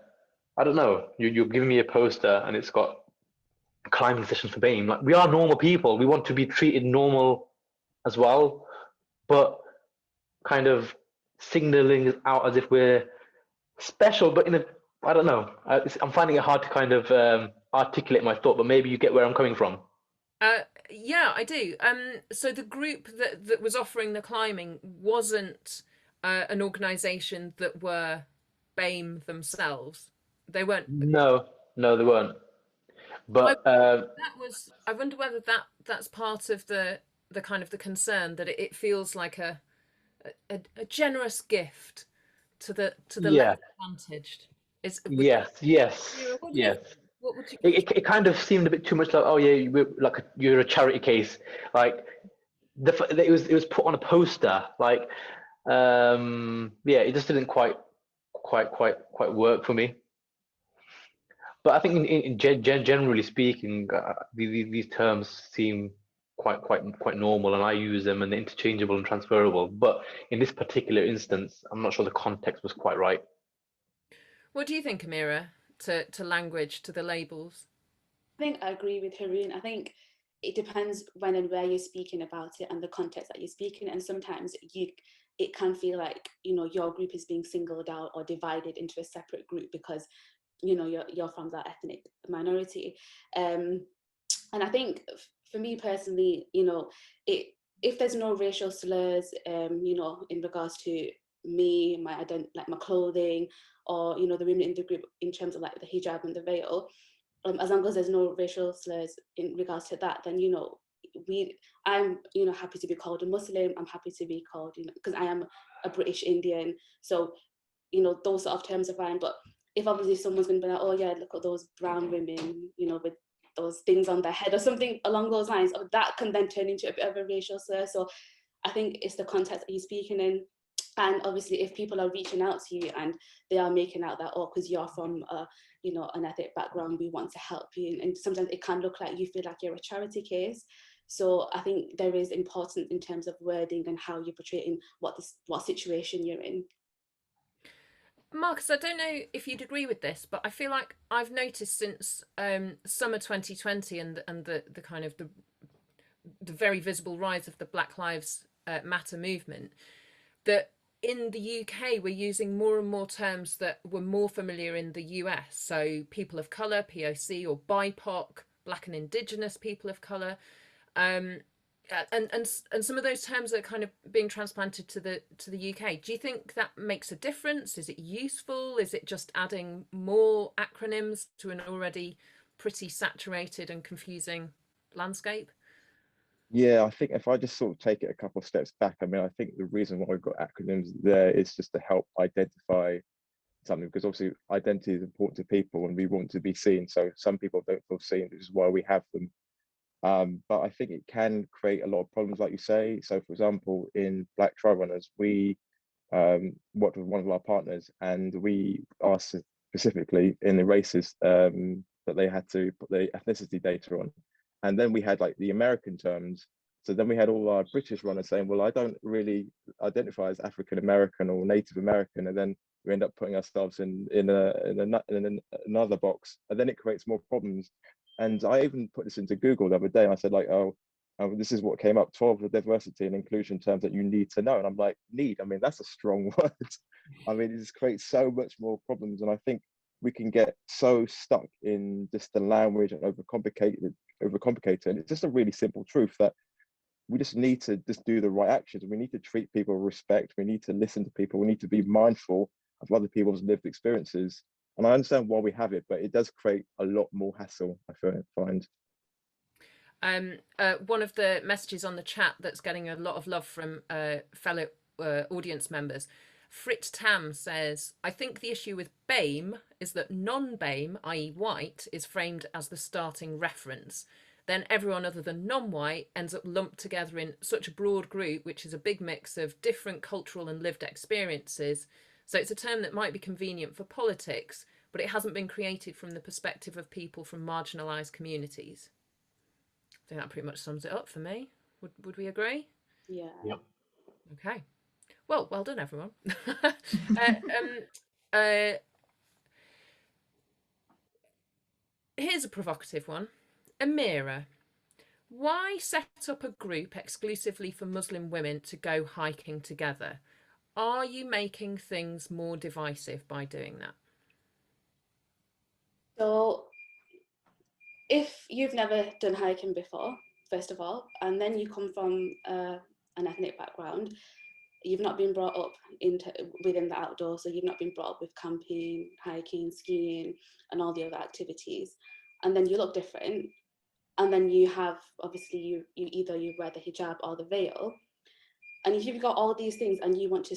Speaker 3: I don't know. You're giving me a poster and it's got climbing sessions for BAME. Like, we are normal people. We want to be treated normal as well. But kind of signaling out as if we're special, but in a, I don't know. I'm finding it hard to kind of articulate my thought, but maybe you get where I'm coming from.
Speaker 1: Yeah, I do. So the group that was offering the climbing wasn't an organisation that were BAME themselves. They weren't.
Speaker 3: No, they weren't. But
Speaker 1: I wonder whether that's part of the kind of the concern, that it feels like a generous gift to the less advantaged.
Speaker 3: Yes.
Speaker 1: What would you?
Speaker 3: It kind of seemed a bit too much like, oh yeah, you're a charity case. Like, it was put on a poster. Like, yeah, it just didn't quite work for me. But I think generally speaking, these terms seem quite normal, and I use them, and they're interchangeable and transferable. But in this particular instance, I'm not sure the context was quite right.
Speaker 1: What do you think, Amira, to language, to the labels?
Speaker 5: I think I agree with Haroon. I think it depends when and where you're speaking about it and the context that you're speaking. And sometimes it can feel like, you know, your group is being singled out or divided into a separate group because, you know, you're from that ethnic minority. And I think for me personally, you know, if there's no racial slurs, you know, in regards to me, like my clothing, or, you know, the women in the group in terms of like the hijab and the veil, as long as there's no racial slurs in regards to that, then, you know, I'm, you know, happy to be called a Muslim. I'm happy to be called, you know, because I am a British Indian. So, you know, those sort of terms are fine. But if obviously someone's going to be like, oh yeah, look at those brown women, you know, with those things on their head or something along those lines, that can then turn into a bit of a racial slur. So I think it's the context that you're speaking in. And obviously, if people are reaching out to you and they are making out that, oh, because you're from, you know, an ethnic background, we want to help you. And sometimes it can look like you feel like you're a charity case. So I think there is importance in terms of wording and how you're portraying what situation you're in.
Speaker 1: Marcus, I don't know if you'd agree with this, but I feel like I've noticed since summer 2020 and the kind of the very visible rise of the Black Lives Matter movement, that in the UK we're using more and more terms that were more familiar in the US. So people of colour, POC, or BIPOC, Black and Indigenous people of colour. And some of those terms are kind of being transplanted to the UK. Do you think that makes a difference? Is it useful? Is it just adding more acronyms to an already pretty saturated and confusing landscape?
Speaker 2: Yeah, I think if I just sort of take it a couple of steps back, I mean, I think the reason why we've got acronyms there is just to help identify something, because obviously identity is important to people and we want to be seen. So some people don't feel seen, which is why we have them. But I think it can create a lot of problems, like you say. So, for example, in Black Tri Runners, we worked with one of our partners, and we asked specifically in the races that they had to put the ethnicity data on. And then we had like the American terms. So then we had all our British runners saying, well, I don't really identify as African American or Native American. And then we end up putting ourselves in another box, and then it creates more problems. And I even put this into Google the other day, and I said like, oh, this is what came up: 12 diversity and inclusion terms that you need to know. And I'm like, need? I mean, that's a strong word. I mean, it just creates so much more problems. And I think we can get so stuck in just the language and overcomplicate it. And it's just a really simple truth that we just need to just do the right actions. We need to treat people with respect. We need to listen to people. We need to be mindful of other people's lived experiences. And I understand why we have it, but it does create a lot more hassle, I find.
Speaker 1: One of the messages on the chat that's getting a lot of love from fellow audience members, Frit Tam says, I think the issue with BAME is that non-BAME, i.e. white, is framed as the starting reference. Then everyone other than non-white ends up lumped together in such a broad group, which is a big mix of different cultural and lived experiences. So it's a term that might be convenient for politics, but it hasn't been created from the perspective of people from marginalised communities. I think that pretty much sums it up for me. Would we agree?
Speaker 5: Yeah.
Speaker 3: Yep.
Speaker 1: Okay. Well done, everyone. Here's a provocative one. Amira, why set up a group exclusively for Muslim women to go hiking together? Are you making things more divisive by doing that?
Speaker 5: So if you've never done hiking before, first of all, and then you come from an ethnic background, you've not been brought up within the outdoors, so you've not been brought up with camping, hiking, skiing, and all the other activities, and then you look different, and then you have, obviously, you either you wear the hijab or the veil, and if you've got all these things and you want to,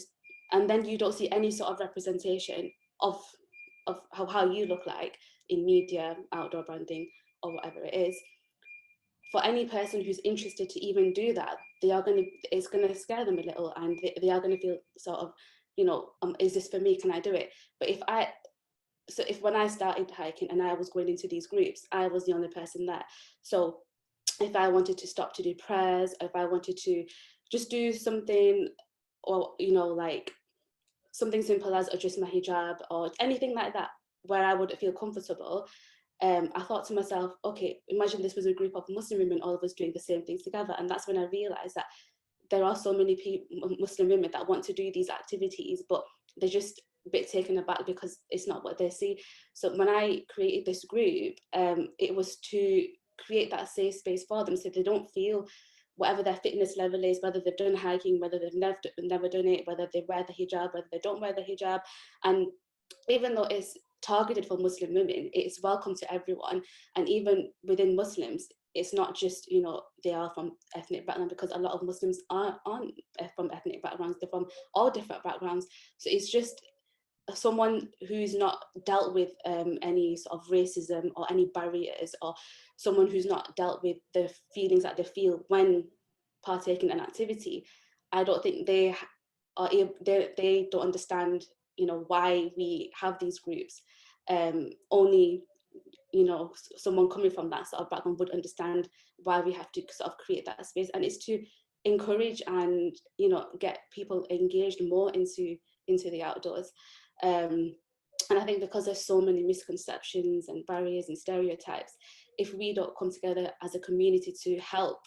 Speaker 5: and then you don't see any sort of representation of how you look like in media, outdoor branding, or whatever it is, for any person who's interested to even do that, it's going to scare them a little, and they are going to feel sort of, is this for me? Can I do it? But if when I started hiking and I was going into these groups, I was the only person there. So if I wanted to stop to do prayers, if I wanted to just do something, or, like something simple as adjust my hijab or anything like that, where I would feel comfortable, I thought to myself, okay, imagine this was a group of Muslim women, all of us doing the same things together. And that's when I realized that there are so many Muslim women that want to do these activities, but they're just a bit taken aback because it's not what they see. So when I created this group, it was to create that safe space for them, so they don't feel, whatever their fitness level is, whether they've done hiking, whether they've never done it, whether they wear the hijab, whether they don't wear the hijab. And even though it's targeted for Muslim women, it's welcome to everyone. And even within Muslims, it's not just, they are from ethnic background, because a lot of Muslims aren't from ethnic backgrounds, they're from all different backgrounds. So it's just someone who's not dealt with any sort of racism or any barriers, or someone who's not dealt with the feelings that they feel when partaking in an activity. I don't think they don't understand, why we have these groups. Only, someone coming from that sort of background would understand why we have to sort of create that space. And it's to encourage and, get people engaged more into the outdoors. And I think because there's so many misconceptions and barriers and stereotypes, if we don't come together as a community to help,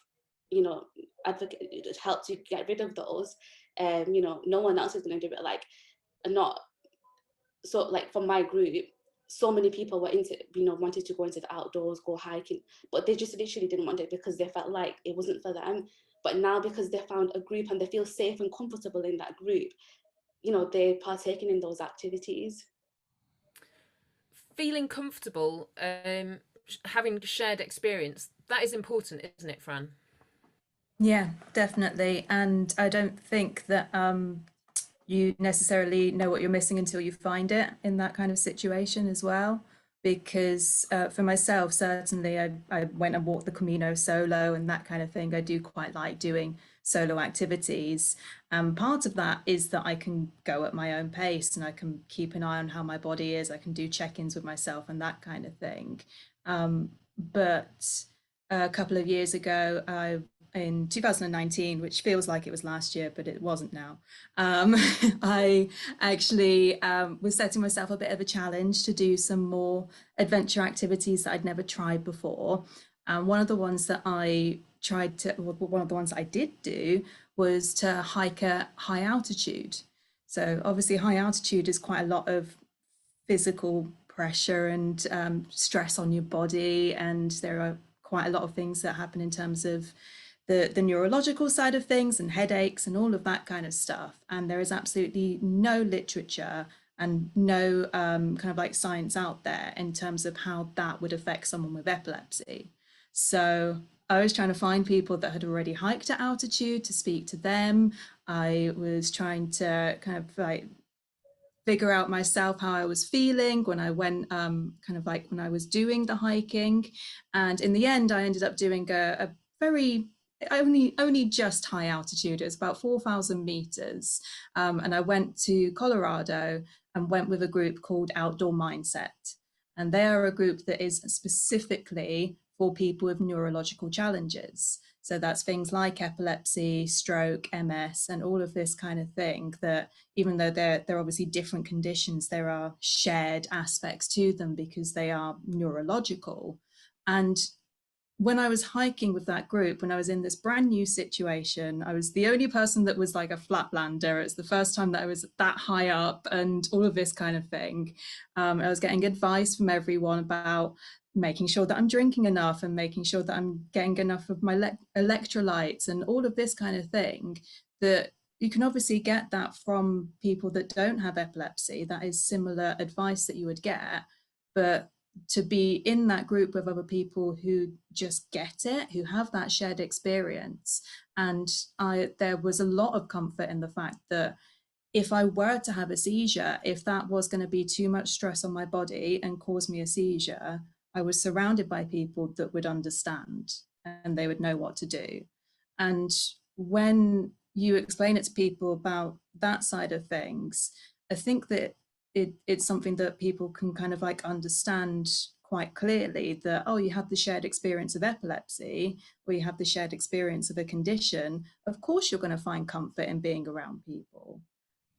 Speaker 5: advocate, help to get rid of those, no one else is going to do it. Like, not so, like, for my group, so many people were into, wanted to go into the outdoors, go hiking, but they just literally didn't want it because they felt like it wasn't for them. But now, because they found a group and they feel safe and comfortable in that group, they're partaking in those activities.
Speaker 1: Feeling comfortable, having shared experience, that is important, isn't it, Fran?
Speaker 4: Yeah, definitely. And I don't think that you necessarily know what you're missing until you find it in that kind of situation as well. Because for myself, certainly, I went and walked the Camino solo and that kind of thing. I do quite like doing solo activities. Part of that is that I can go at my own pace and I can keep an eye on how my body is. I can do check-ins with myself and that kind of thing. But a couple of years ago, I in 2019, which feels like it was last year, but it wasn't now. I actually was setting myself a bit of a challenge to do some more adventure activities that I'd never tried before. One of the ones that I did do was to hike at high altitude. So obviously high altitude is quite a lot of physical pressure and stress on your body, and there are quite a lot of things that happen in terms of the neurological side of things and headaches and all of that kind of stuff. And there is absolutely no literature and no kind of like science out there in terms of how that would affect someone with epilepsy. So I was trying to find people that had already hiked at altitude to speak to them. I was trying to kind of like figure out myself how I was feeling when I went, kind of like when I was doing the hiking. And in the end, I ended up doing a very, only just high altitude. It was about 4,000 meters. And I went to Colorado and went with a group called Outdoor Mindset. And they are a group that is specifically for people with neurological challenges. So that's things like epilepsy, stroke, MS, and all of this kind of thing, that even though they're obviously different conditions, there are shared aspects to them because they are neurological. And when I was hiking with that group, when I was in this brand new situation, I was the only person that was like a flatlander. It's the first time that I was that high up and all of this kind of thing. I was getting advice from everyone about making sure that I'm drinking enough and making sure that I'm getting enough of my electrolytes and all of this kind of thing, that you can obviously get that from people that don't have epilepsy. That is similar advice that you would get, but to be in that group with other people who just get it, who have that shared experience. And there was a lot of comfort in the fact that if I were to have a seizure, if that was going to be too much stress on my body and cause me a seizure, I was surrounded by people that would understand and they would know what to do. And when you explain it to people about that side of things, I think that it's something that people can kind of like understand quite clearly, that, oh, you have the shared experience of epilepsy, or you have the shared experience of a condition. Of course, you're going to find comfort in being around people.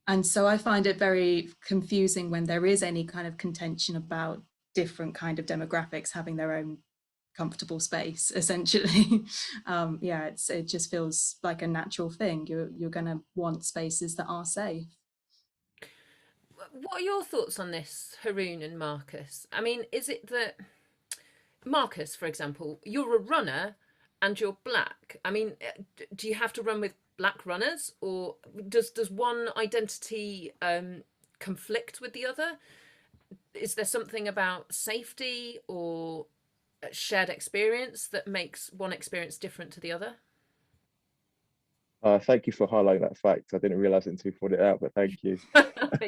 Speaker 4: And so I find it very confusing when there is any kind of contention about different kind of demographics having their own comfortable space, essentially. Yeah, it just feels like a natural thing. You're going to want spaces that are safe.
Speaker 1: What are your thoughts on this, Haroon and Marcus? I mean, is it that, Marcus, for example, you're a runner and you're black. I mean, do you have to run with black runners, or does one identity conflict with the other? Is there something about safety or shared experience that makes one experience different to the other?
Speaker 2: Thank you for highlighting that fact. I didn't realize it until you put it out, but thank you.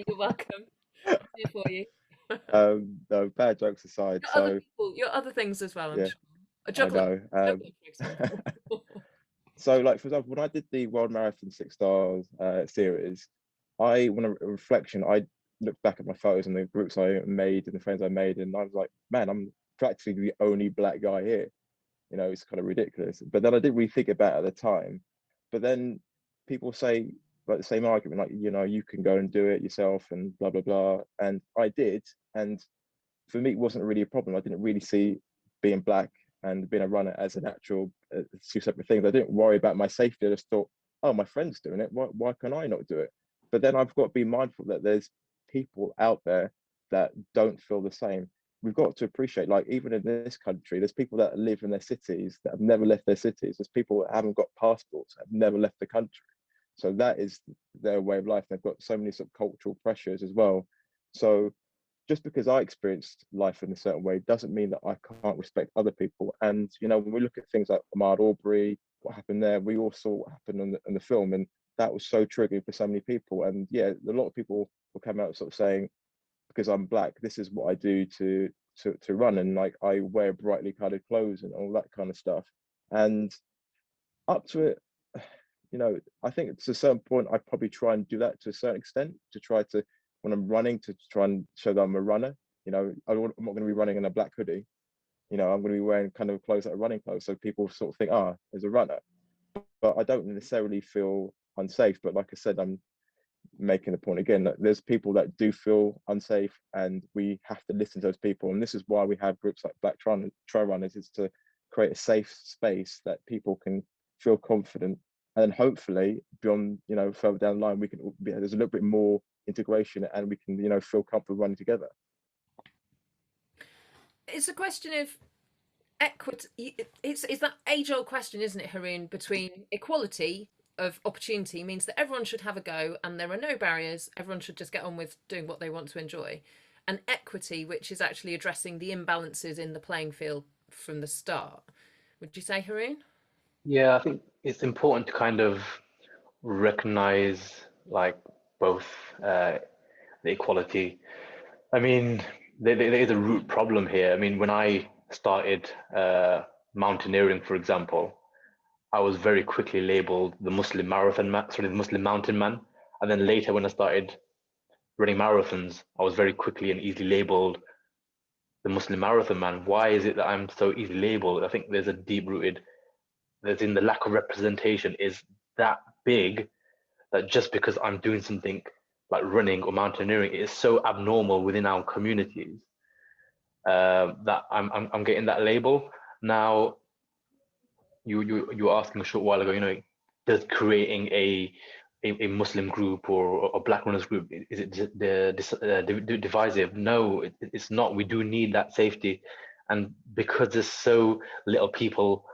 Speaker 1: You're welcome. Here for you.
Speaker 2: No, bad jokes aside.
Speaker 1: Your other things as well, I'm
Speaker 2: yeah,
Speaker 1: sure. A juggler.
Speaker 2: I know.
Speaker 1: Juggler, for example.
Speaker 2: So, like, for example, when I did the World Marathon 6 Stars series, when a reflection, I looked back at my photos and the groups I made and the friends I made, and I was like, man, I'm practically the only black guy here. You know, it's kind of ridiculous. But then I didn't really think about it at the time. But then people say like the same argument, like, you know, you can go and do it yourself and blah, blah, blah. And I did. And for me, it wasn't really a problem. I didn't really see being black and being a runner as an actual two separate things. I didn't worry about my safety. I just thought, oh, my friend's doing it. Why can I not do it? But then I've got to be mindful that there's people out there that don't feel the same. We've got to appreciate, like, even in this country, there's people that live in their cities that have never left their cities. There's people that haven't got passports, have never left the country. So that is their way of life. They've got so many sort of cultural pressures as well. So just because I experienced life in a certain way doesn't mean that I can't respect other people. And, you know, when we look at things like Ahmaud Arbery, what happened there, we all saw what happened in the film, and that was so triggering for so many people. And yeah, a lot of people will come out sort of saying, because I'm black, this is what I do to run, and like I wear brightly colored clothes and all that kind of stuff. And up to it, you know, I think to a certain point, I probably try and do that to a certain extent, to try to, when I'm running, to try and show that I'm a runner. You know, I'm not going to be running in a black hoodie. You know, I'm going to be wearing kind of clothes that are running clothes, so people sort of think, ah, there's a runner. but I don't necessarily feel unsafe. But like I said, I'm making the point again that there's people that do feel unsafe, and we have to listen to those people. And this is why we have groups like Black Trail Runners, is to create a safe space that people can feel confident. And then hopefully beyond, further down the line, we can there's a little bit more integration, and we can, feel comfortable running together.
Speaker 1: It's a question of equity. It's that age-old question, isn't it, Haroon, between equality of opportunity means that everyone should have a go and there are no barriers, everyone should just get on with doing what they want to enjoy, and equity, which is actually addressing the imbalances in the playing field from the start. Would you say, Haroon?
Speaker 3: Yeah, I think it's important to kind of recognize like both the equality. I mean, there is a root problem here. I mean, when I started mountaineering, for example, I was very quickly labeled the Muslim marathon man, sorry, the Muslim mountain man. And then later, when I started running marathons, I was very quickly and easily labeled the Muslim marathon man. Why is it that I'm so easily labeled? I think there's a there's in the lack of representation is that big that just because I'm doing something like running or mountaineering, it is so abnormal within our communities that I'm getting that label. Now, you were asking a short while ago, does creating a Muslim group or a Black runners group, is it divisive? No, it's not. We do need that safety, and because there's so little people,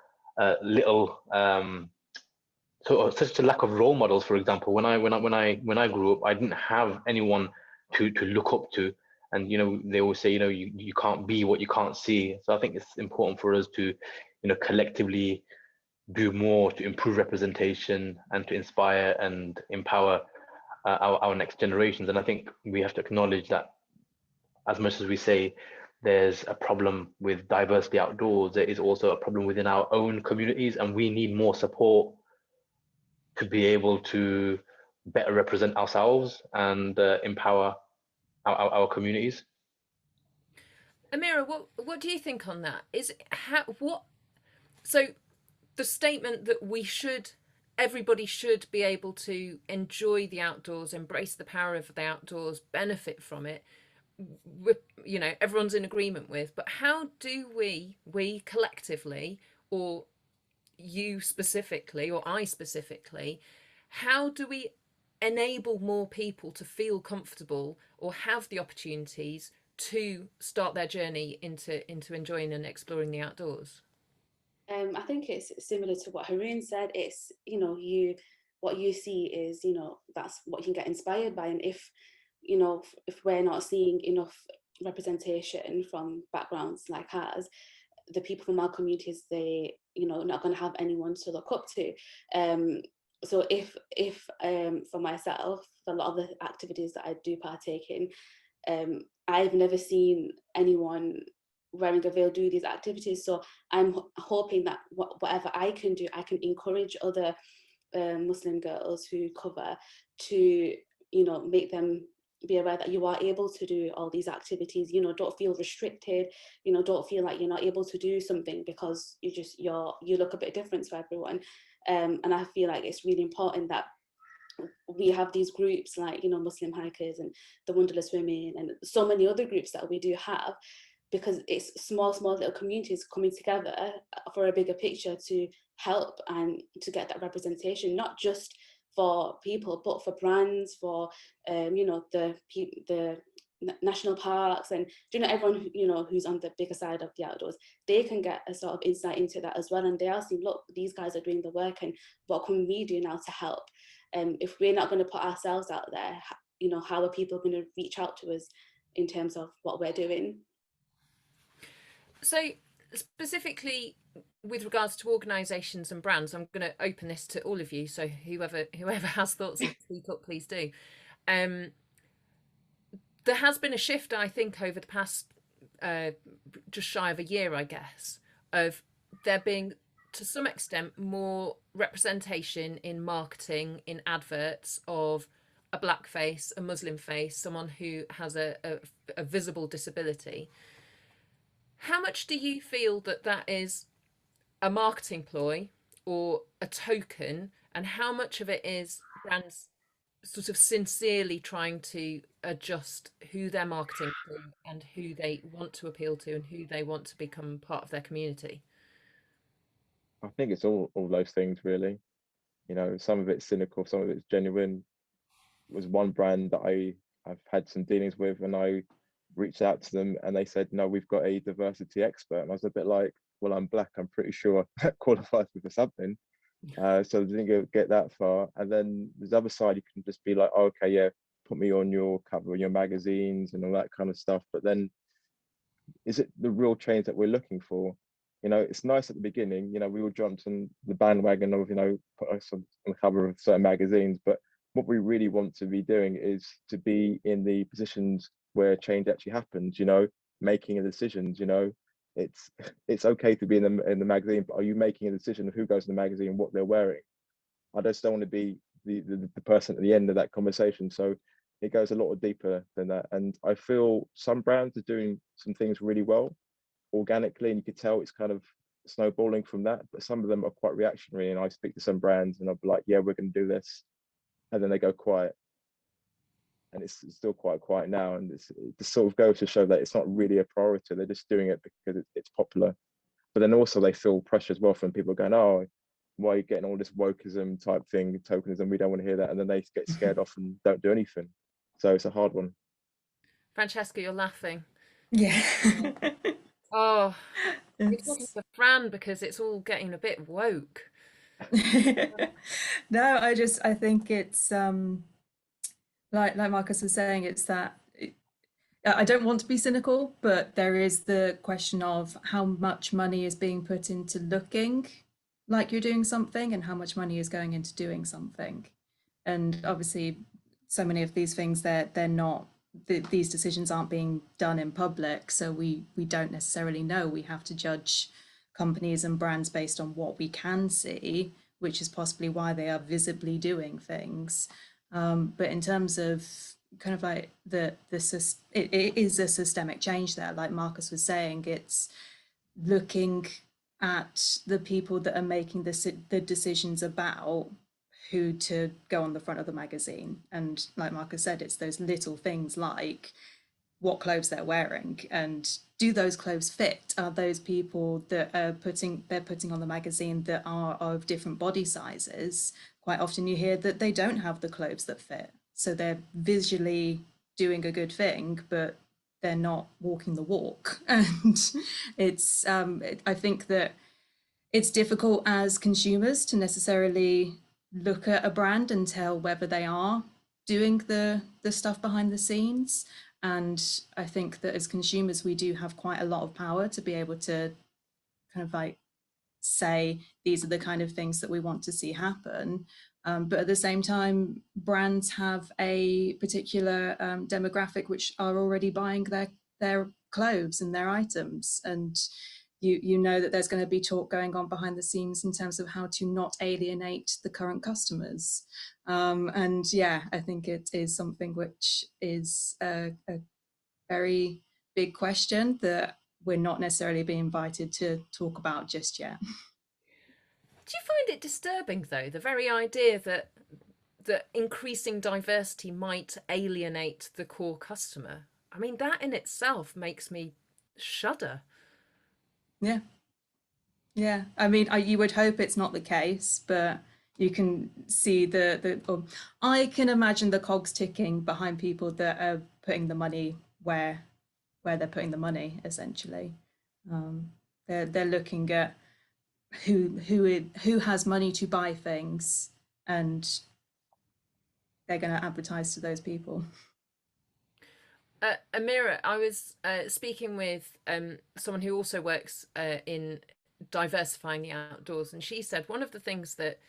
Speaker 3: so such a lack of role models. For example, when I grew up, I didn't have anyone to look up to, and they always say you can't be what you can't see. So I think it's important for us to collectively do more to improve representation and to inspire and empower our next generations. And I think we have to acknowledge that as much as we say there's a problem with diversity outdoors, there is also a problem within our own communities, and we need more support to be able to better represent ourselves and empower our communities.
Speaker 1: Amira, what do you think on that? So the statement that everybody should be able to enjoy the outdoors, embrace the power of the outdoors, benefit from it, everyone's in agreement with, but how do we collectively, or you specifically, or I specifically, how do we enable more people to feel comfortable or have the opportunities to start their journey into enjoying and exploring the outdoors?
Speaker 5: I think it's similar to what Haroon said. It's, what you see is, that's what you can get inspired by. And if we're not seeing enough representation from backgrounds like ours, the people from our communities, they, not going to have anyone to look up to. So if for myself, for a lot of the activities that I do partake in, I've never seen anyone wearing a veil do these activities. So I'm hoping that whatever I can do, I can encourage other Muslim girls who cover to, make them be aware that you are able to do all these activities. Don't feel restricted. Don't feel like you're not able to do something because you look a bit different to everyone. And I feel like it's really important that we have these groups like Muslim hikers and the Wanderlust women and so many other groups that we do have, because it's small little communities coming together for a bigger picture to help and to get that representation, not just for people but for brands, for the national parks, and everyone who's on the bigger side of the outdoors, they can get a sort of insight into that as well, and they are seeing, look, these guys are doing the work, and what can we do now to help? If we're not going to put ourselves out there, how are people going to reach out to us in terms of what we're doing?
Speaker 1: So specifically with regards to organisations and brands, I'm going to open this to all of you, so whoever has thoughts and speak up, please do. There has been a shift, I think, over the past just shy of a year, I guess, of there being to some extent more representation in marketing, in adverts, of a Black face, a Muslim face, someone who has a visible disability. How much do you feel that is a marketing ploy, or a token, and how much of it is brands sort of sincerely trying to adjust who they're marketing to and who they want to appeal to and who they want to become part of their community?
Speaker 2: I think it's all those things really. You know, some of it's cynical, some of it's genuine. It was one brand that I've had some dealings with, and I reached out to them and they said, no, we've got a diversity expert. And I was a bit like, well, I'm black, I'm pretty sure that qualifies me for something. So I didn't get that far. And then there's the other side, you can just be like, oh, okay, yeah, put me on your cover of your magazines and all that kind of stuff. But then is it the real change that we're looking for? You know, it's nice at the beginning, you know, we all jumped on the bandwagon of, you know, put us on the cover of certain magazines, but what we really want to be doing is to be in the positions where change actually happens, you know, making the decisions, you know. It's okay to be in the magazine, but are you making a decision of who goes in the magazine and what they're wearing? I just don't want to be the person at the end of that conversation. So it goes a lot deeper than that. And I feel some brands are doing some things really well organically, and you could tell it's kind of snowballing from that. But some of them are quite reactionary, and I speak to some brands and I'll be like, yeah, we're going to do this, and then they go quiet, and it's still quite quiet now. And it just sort of goes to show that it's not really a priority. They're just doing it because it's popular. But then also they feel pressure as well from people going, oh, why are you getting all this wokeism type thing, tokenism? We don't want to hear that. And then they get scared off and don't do anything. So it's a hard one.
Speaker 1: Francesca, you're laughing.
Speaker 4: Yeah.
Speaker 1: Oh, I'm talking
Speaker 4: It's-
Speaker 1: to Fran because it's all getting a bit woke.
Speaker 4: No, I think it's like Marcus was saying, it's that I don't want to be cynical, but there is the question of how much money is being put into looking like you're doing something and how much money is going into doing something. And obviously, so many of these things, they're not, these decisions aren't being done in public, so we don't necessarily know. We have to judge companies and brands based on what we can see, which is possibly why they are visibly doing things. But in terms of kind of like it is a systemic change there. Like Marcus was saying, it's looking at the people that are making the decisions about who to go on the front of the magazine. And like Marcus said, it's those little things like what clothes they're wearing and do those clothes fit? Are those people that are putting on the magazine that are of different body sizes? Quite often you hear that they don't have the clothes that fit. So they're visually doing a good thing, but they're not walking the walk. And it's I think that it's difficult as consumers to necessarily look at a brand and tell whether they are doing the stuff behind the scenes. And I think that as consumers, we do have quite a lot of power to be able to kind of like say, these are the kind of things that we want to see happen. But at the same time, brands have a particular demographic which are already buying their clothes and their items. And you know that there's going to be talk going on behind the scenes in terms of how to not alienate the current customers. And yeah, I think it is something which is a very big question that we're not necessarily being invited to talk about just yet.
Speaker 1: Do you find it disturbing, though, the very idea that increasing diversity might alienate the core customer? I mean, that in itself makes me shudder.
Speaker 4: Yeah. Yeah. I mean, you would hope it's not the case, but you can see I can imagine the cogs ticking behind people that are putting the money where they're putting the money, essentially. They're looking at who has money to buy things, and they're going to advertise to those people.
Speaker 1: Amira, I was speaking with someone who also works in diversifying the outdoors, and she said one of the things that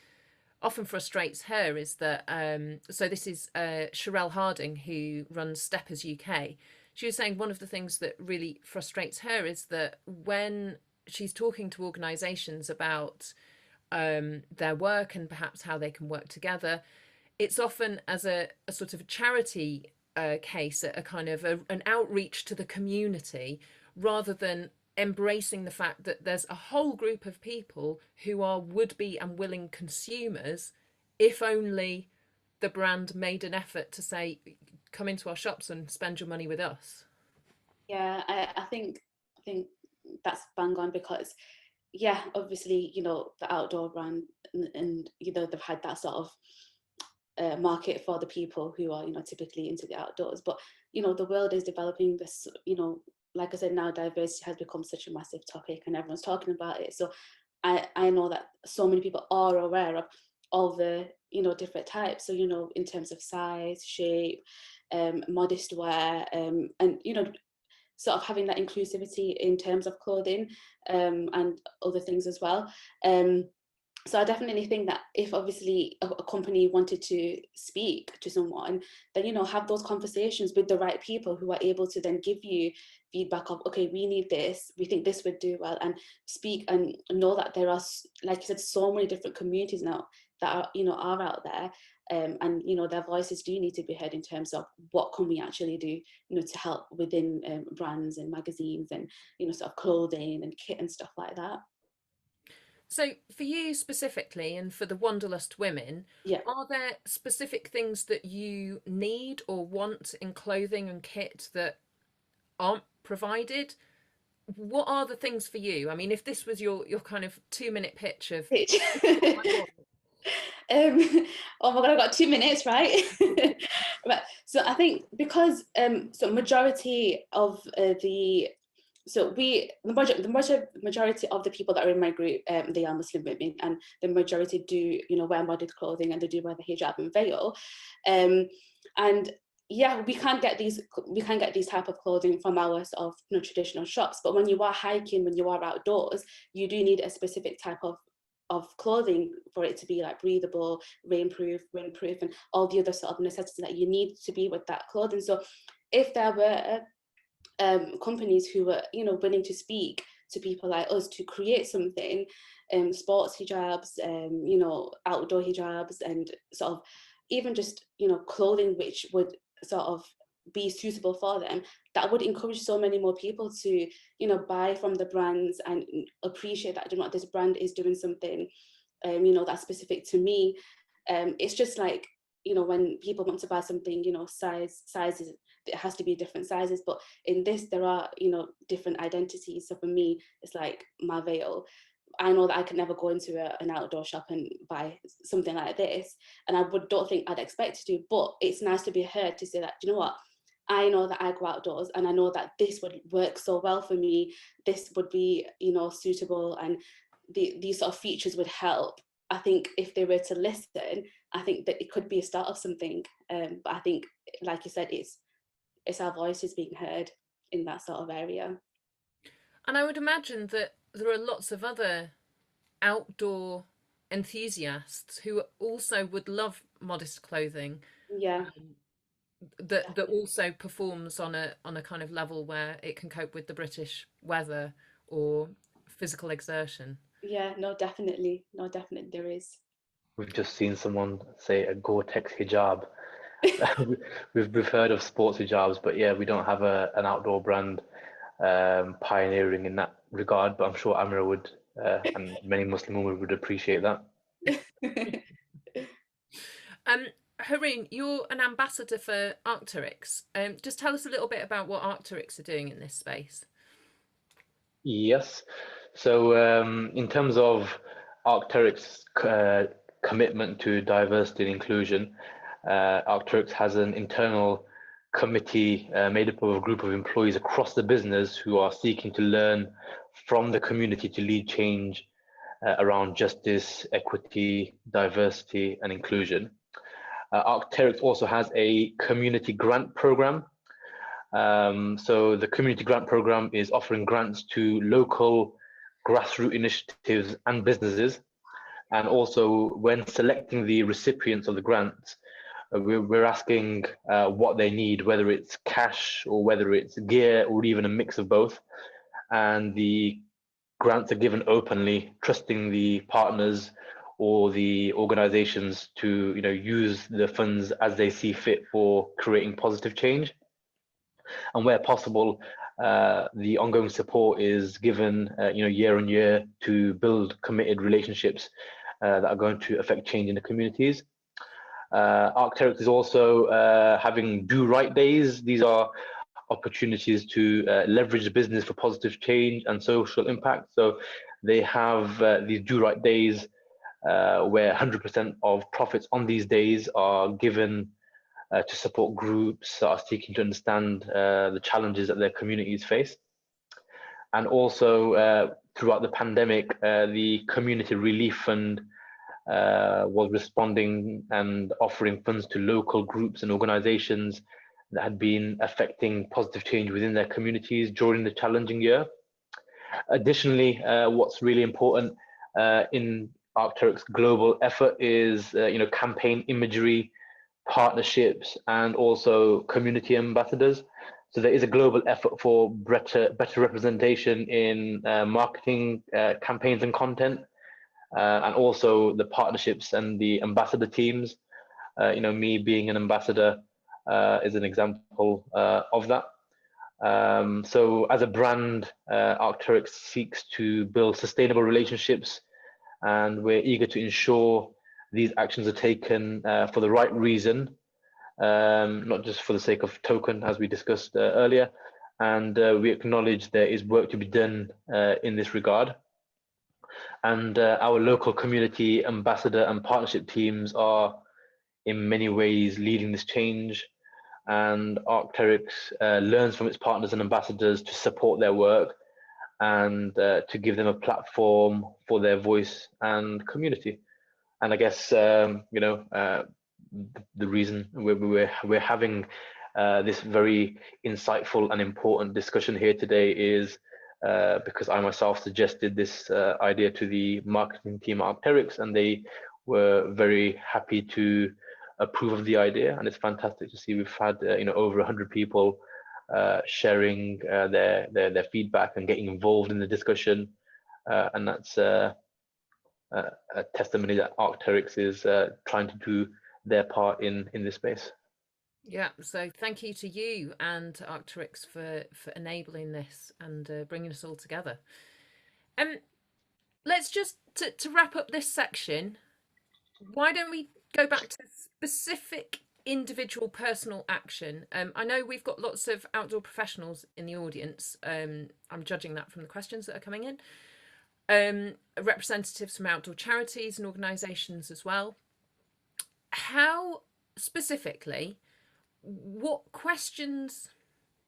Speaker 1: often frustrates her is that so this is Sherelle Harding, who runs Steppers UK. She was saying one of the things that really frustrates her is that when she's talking to organisations about their work and perhaps how they can work together, it's often as a sort of charity case, a kind of an outreach to the community, rather than embracing the fact that there's a whole group of people who are would-be and willing consumers, if only the brand made an effort to say, come into our shops and spend your money with us.
Speaker 5: Yeah, I think that's bang on, because yeah, obviously, you know, the outdoor brand and you know, they've had that sort of market for the people who are, you know, typically into the outdoors. But you know, the world is developing this, you know, like I said, now diversity has become such a massive topic and everyone's talking about it. So I know that so many people are aware of all the, you know, different types. So, you know, in terms of size, shape, modest wear, and, you know, sort of having that inclusivity in terms of clothing, and other things as well. So I definitely think that if obviously a company wanted to speak to someone, then, you know, have those conversations with the right people who are able to then give you feedback of, okay, we need this, we think this would do well, and speak and know that there are, like you said, so many different communities now that are, you know, are out there. And, you know, their voices do need to be heard in terms of what can we actually do, you know, to help within brands and magazines and, you know, sort of clothing and kit and stuff like that.
Speaker 1: So for you specifically, and for the Wanderlust women,
Speaker 5: Yeah.
Speaker 1: are there specific things that you need or want in clothing and kit that aren't provided? What are the things for you? I mean, if this was your kind of 2-minute pitch of
Speaker 5: Oh my god, I've got 2 minutes, right? Right. So I think because so majority of the majority of the people that are in my group, they are Muslim women, and the majority do, you know, wear modest clothing, and they do wear the hijab and veil, and yeah, we can't get these type of clothing from our sort of, you know, traditional shops. But when you are hiking, when you are outdoors, you do need a specific type of clothing for it to be like breathable, rainproof, windproof, and all the other sort of necessities that you need to be with that clothing. So if there were companies who were, you know, willing to speak to people like us to create something, sports hijabs, you know, outdoor hijabs, and sort of even just, you know, clothing which would sort of be suitable for them, that would encourage so many more people to, you know, buy from the brands and appreciate that, you know, this brand is doing something, you know, that's specific to me. It's just like, you know, when people want to buy something, you know, sizes, it has to be different sizes, but in this there are, you know, different identities. So for me, it's like my veil. I know that I could never go into an outdoor shop and buy something like this, and I don't think I'd expect to do, but it's nice to be heard to say that, you know what, I know that I go outdoors and I know that this would work so well for me, this would be, you know, suitable, and these sort of features would help. I think if they were to listen, I think that it could be a start of something. But I think, like you said, it's our voices being heard in that sort of area.
Speaker 1: And I would imagine that there are lots of other outdoor enthusiasts who also would love modest clothing.
Speaker 5: Yeah.
Speaker 1: That also performs on a kind of level where it can cope with the British weather or physical exertion.
Speaker 5: Yeah, no, definitely there is.
Speaker 3: We've just seen someone say a Gore-Tex hijab. we've heard of sports hijabs, but yeah, we don't have an outdoor brand pioneering in that regard. But I'm sure Amira would, and many Muslim women would appreciate that.
Speaker 1: Haroon, you're an ambassador for Arc'teryx. Just tell us a little bit about what Arc'teryx are doing in this space.
Speaker 3: Yes. So in terms of Arc'teryx's commitment to diversity and inclusion, Arc'teryx has an internal committee made up of a group of employees across the business who are seeking to learn from the community to lead change around justice, equity, diversity, and inclusion. Arc'teryx also has a community grant program. So the community grant program is offering grants to local grassroots initiatives and businesses. And also when selecting the recipients of the grants, we're asking what they need, whether it's cash or whether it's gear or even a mix of both. And the grants are given openly, trusting the partners or the organizations to, you know, use the funds as they see fit for creating positive change. And where possible, the ongoing support is given, year on year to build committed relationships that are going to affect change in the communities. Arc'teryx is also having Do Right Days. These are opportunities to leverage the business for positive change and social impact. So they have these Do Right Days where 100% of profits on these days are given to support groups that are seeking to understand the challenges that their communities face. And also throughout the pandemic, the Community Relief Fund was responding and offering funds to local groups and organizations that had been affecting positive change within their communities during the challenging year. Additionally, what's really important in Arc'teryx's global effort is campaign imagery, partnerships, and also community ambassadors. So there is a global effort for better representation in marketing campaigns and content, and also the partnerships and the ambassador teams. Me being an ambassador is an example of that. So as a brand, Arc'teryx seeks to build sustainable relationships, and we're eager to ensure these actions are taken for the right reason, not just for the sake of token, as we discussed earlier. And we acknowledge there is work to be done in this regard. And our local community ambassador and partnership teams are in many ways leading this change. And Arc'teryx learns from its partners and ambassadors to support their work and to give them a platform for their voice and community. And I guess the reason we're having this very insightful and important discussion here today is because I myself suggested this idea to the marketing team at Arc'teryx, and they were very happy to approve of the idea. And it's fantastic to see we've had over 100 people sharing their feedback and getting involved in the discussion, and that's a testimony that Arc'teryx is trying to do their part in this space.
Speaker 1: Yeah, so thank you to you and Arc'teryx for enabling this and bringing us all together. Let's just to wrap up this section, why don't we go back to specific individual personal action? I know we've got lots of outdoor professionals in the audience. I'm judging that from the questions that are coming in. Representatives from outdoor charities and organisations as well. How specifically, what questions,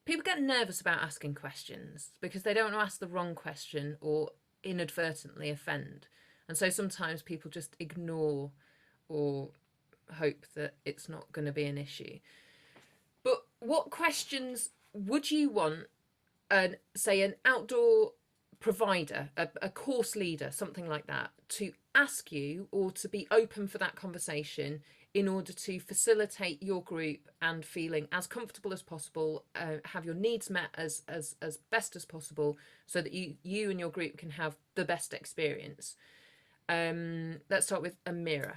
Speaker 1: people get nervous about asking questions because they don't want to ask the wrong question or inadvertently offend. And so sometimes people just ignore or hope that it's not going to be an issue. But what questions would you want, say, an outdoor provider, a course leader, something like that, to ask you or to be open for that conversation in order to facilitate your group and feeling as comfortable as possible, have your needs met as best as possible, so that you and your group can have the best experience? Let's start with Amira.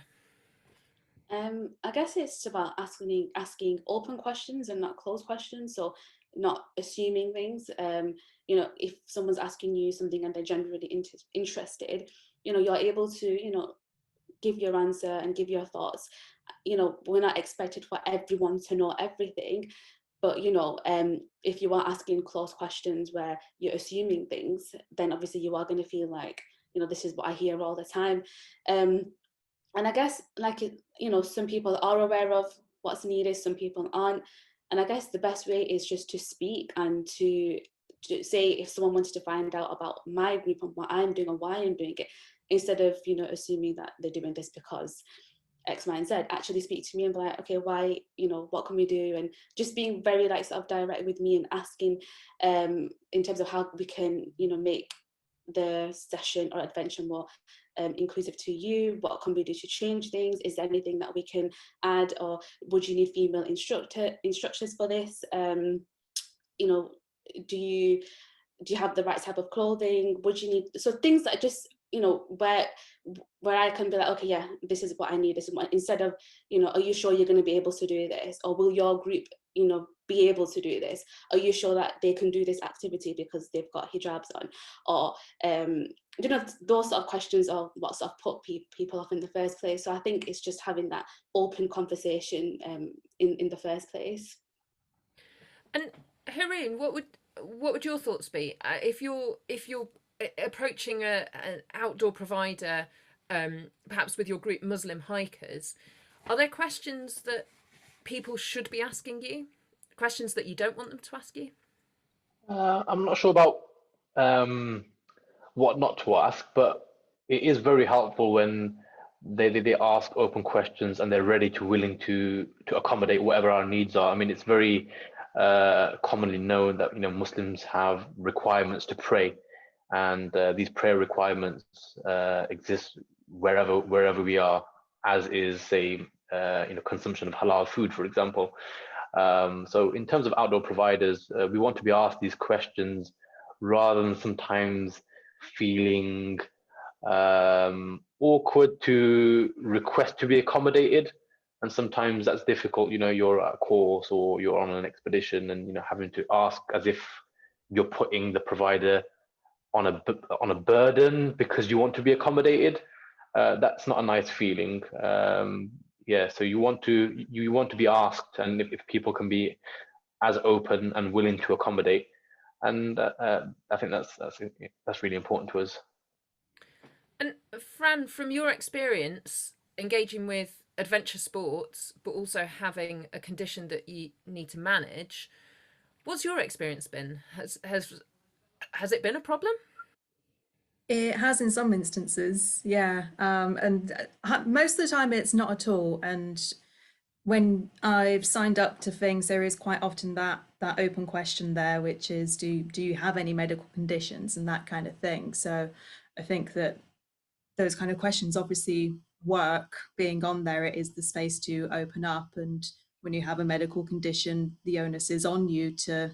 Speaker 5: I guess it's about asking open questions and not closed questions. So not assuming things. If someone's asking you something and they're genuinely interested, you're able to, give your answer and give your thoughts. We're not expected for everyone to know everything, but if you are asking closed questions where you're assuming things, then obviously you are going to feel like, this is what I hear all the time. And I guess, some people are aware of what's needed, some people aren't. And I guess the best way is just to speak and to say, if someone wanted to find out about my group and what I'm doing and why I'm doing it, instead of, assuming that they're doing this because X, Y, and Z, actually speak to me and be like, okay, why, what can we do? And just being very sort of direct with me and asking in terms of how we can, make the session or adventure more inclusive to you. What can we do to change things? Is there anything that we can add, or would you need female instructors for this? Do you have the right type of clothing? Would you need, so things that just you know, where I can be like, okay, yeah, this is what I need, this is what, instead of, you know, are you sure you're going to be able to do this? Or will your group, you know, be able to do this? Are you sure that they can do this activity because they've got hijabs on? Or, you know, those sort of questions are what sort of put people off in the first place. So I think it's just having that open conversation in the first place.
Speaker 1: And Haroon, what would your thoughts be if you're approaching an outdoor provider, perhaps with your group Muslim hikers? Are there questions that people should be asking you? Questions that you don't want them to ask you?
Speaker 3: I'm not sure about what not to ask, but it is very helpful when they ask open questions and they're ready to willing to accommodate whatever our needs are. I mean, it's very commonly known that, you know, Muslims have requirements to pray, and these prayer requirements exist wherever we are, as is, say, you know, consumption of halal food, for example. So in terms of outdoor providers, we want to be asked these questions rather than sometimes feeling awkward to request to be accommodated. And sometimes that's difficult, you know, you're at a course or you're on an expedition and, you know, having to ask as if you're putting the provider on a burden because you want to be accommodated. That's not a nice feeling. Yeah, so you want to be asked, and if people can be as open and willing to accommodate, and I think that's really important to us.
Speaker 1: And Fran, from your experience engaging with adventure sports, but also having a condition that you need to manage, what's your experience been? Has it been a problem?
Speaker 4: It has in some instances, yeah. And most of the time it's not at all. And when I've signed up to things, there is quite often that open question there, which is, do you have any medical conditions and that kind of thing. So I think that those kind of questions obviously work. Being on there, it is the space to open up. And when you have a medical condition, the onus is on you to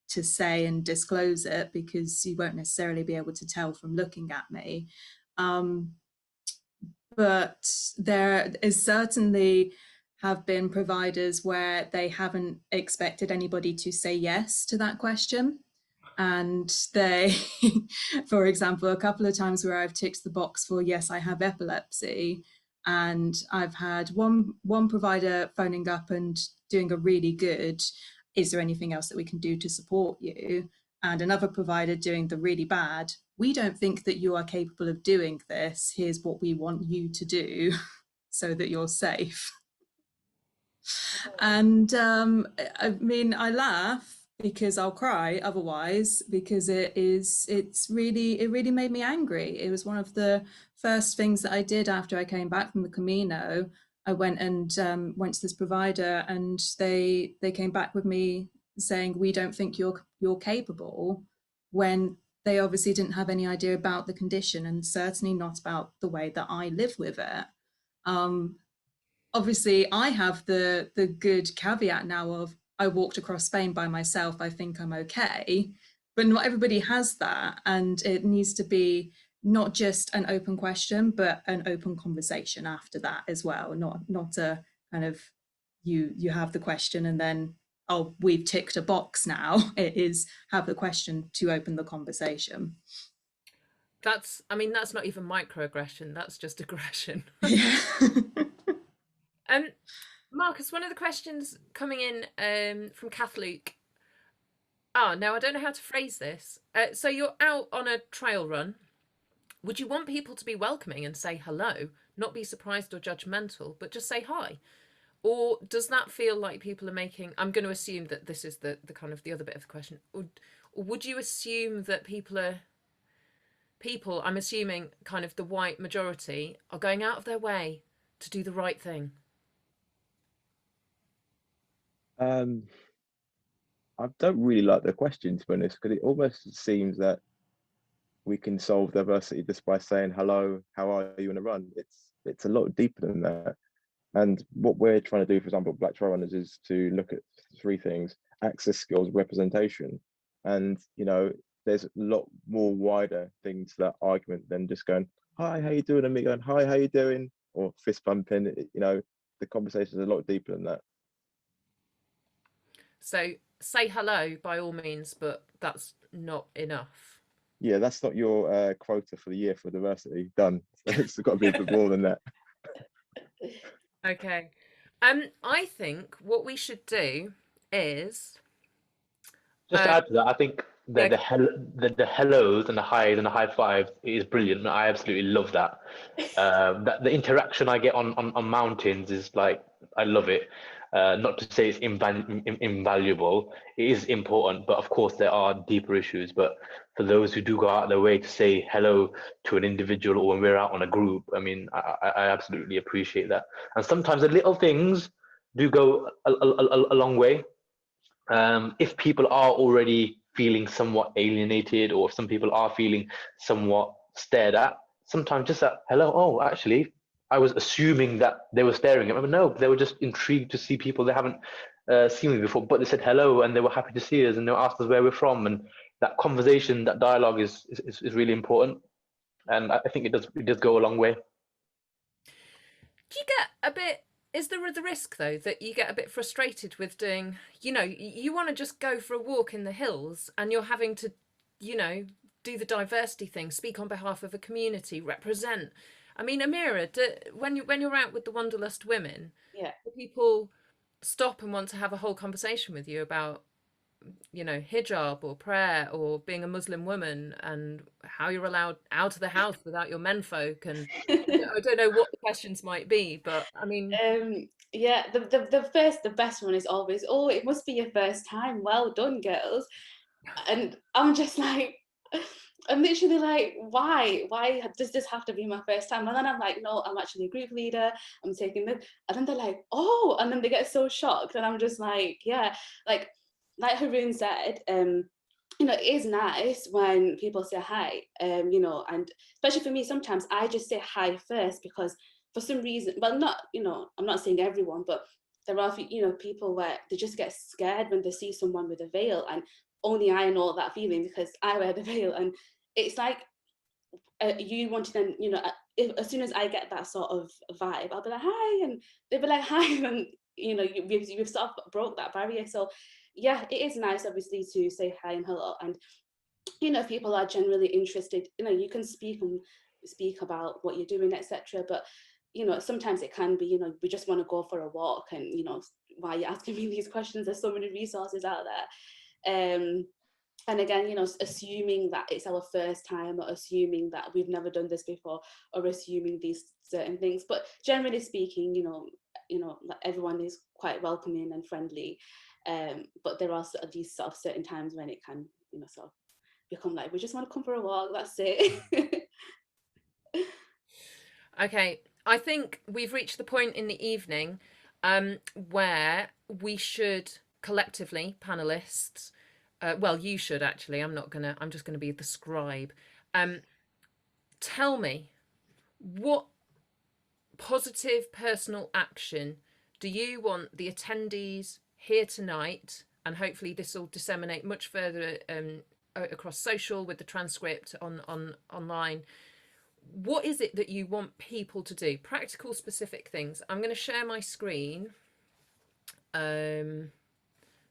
Speaker 4: say and disclose it, because you won't necessarily be able to tell from looking at me. But there is certainly have been providers where they haven't expected anybody to say yes to that question. And they, for example, a couple of times where I've ticked the box for, yes, I have epilepsy, and I've had one provider phoning up and doing a really good, is there anything else that we can do to support you? And another provider doing the really bad, we don't think that you are capable of doing this. Here's what we want you to do so that you're safe. And I mean, I laugh because I'll cry otherwise, because it really made me angry. It was one of the first things that I did after I came back from the Camino. I went to this provider, and they came back with me saying, we don't think you're capable, when they obviously didn't have any idea about the condition, and certainly not about the way that I live with it. Obviously I have the good caveat now of, I walked across Spain by myself, I think I'm okay, but not everybody has that. And it needs to be not just an open question, but an open conversation after that as well. Not a kind of, you have the question and then, oh, we've ticked a box now. It is have the question to open the conversation.
Speaker 1: That's not even microaggression, that's just aggression.
Speaker 4: Yeah.
Speaker 1: Marcus, one of the questions coming in from Catholic. Oh, now I don't know how to phrase this. So you're out on a trail run. Would you want people to be welcoming and say hello, not be surprised or judgmental, but just say hi? Or does that feel like people are making, I'm going to assume that this is the kind of the other bit of the question, or would you assume that people, I'm assuming kind of the white majority, are going out of their way to do the right thing?
Speaker 2: I don't really like the question, to be honest, because it almost seems that we can solve diversity just by saying hello, how are you on a run. It's a lot deeper than that. And what we're trying to do, for example, Black Trail Runners, is to look at three things: access, skills, representation. And, you know, there's a lot more wider things to that argument than just going, hi, how you doing? And me going, hi, how you doing? Or fist bumping, you know, the conversation is a lot deeper than that.
Speaker 1: So say hello by all means, but that's not enough.
Speaker 2: Yeah, that's not your quota for the year for diversity. Done. It's got to be a bit more than that.
Speaker 1: Okay. I think what we should do is
Speaker 3: Just to add to that, I think
Speaker 1: yeah,
Speaker 3: the hellos and the highs and the high fives is brilliant. I absolutely love that. That the interaction I get on mountains is like, I love it. Not to say it's invaluable, it is important, but of course there are deeper issues. But for those who do go out of their way to say hello to an individual, or when we're out on a group, I mean, I absolutely appreciate that. And sometimes the little things do go a long way. If people are already feeling somewhat alienated, or if some people are feeling somewhat stared at, sometimes just that hello, oh, actually, I was assuming that they were staring at me, but no, they were just intrigued to see people they haven't seen me before, but they said hello and they were happy to see us and they asked us where we're from, and that conversation, that dialogue is really important, and I think it does go a long way.
Speaker 1: do you get a bit, is there the risk though that you get a bit frustrated with doing, you know, you want to just go for a walk in the hills and you're having to, you know, do the diversity thing, speak on behalf of a community, represent. I mean, Amira, when you're out with the Wanderlust women,
Speaker 5: Yeah.
Speaker 1: do people stop and want to have a whole conversation with you about, you know, hijab or prayer or being a Muslim woman and how you're allowed out of the house without your menfolk? And I don't know what the questions might be, but I mean,
Speaker 5: Yeah, the best one is always, oh, it must be your first time. Well done, girls. And I'm just like, I'm literally like, why? Why does this have to be my first time? And then I'm like, no, I'm actually a group leader. I'm taking this. And then they're like, oh, and then they get so shocked. And I'm just like, yeah, like Haroon said, you know, it is nice when people say hi, you know, and especially for me, sometimes I just say hi first because for some reason, well, not, you know, I'm not saying everyone, but there are, you know, people where they just get scared when they see someone with a veil, and only I know that feeling because I wear the veil. And it's like you wanting them, you know, as soon as I get that sort of vibe, I'll be like, hi, and they'll be like, hi, and you know, we've sort of broke that barrier. So yeah, it is nice, obviously, to say hi and hello. And you know, if people are generally interested, you know, you can speak about what you're doing, etc. But you know, sometimes it can be, you know, we just want to go for a walk, and you know, why are you asking me these questions? There's so many resources out there. And again, you know, assuming that it's our first time, or assuming that we've never done this before, or assuming these certain things. But generally speaking, you know, everyone is quite welcoming and friendly. But there are these sort of certain times when it can, you know, sort of become like, we just want to come for a walk, that's it.
Speaker 1: okay, I think we've reached the point in the evening where we should collectively, panelists, well, you should actually, I'm just gonna be the scribe. Tell me, what positive personal action do you want the attendees here tonight, and hopefully this will disseminate much further across social with the transcript online. What is it that you want people to do? Practical, specific things. I'm going to share my screen. Oh,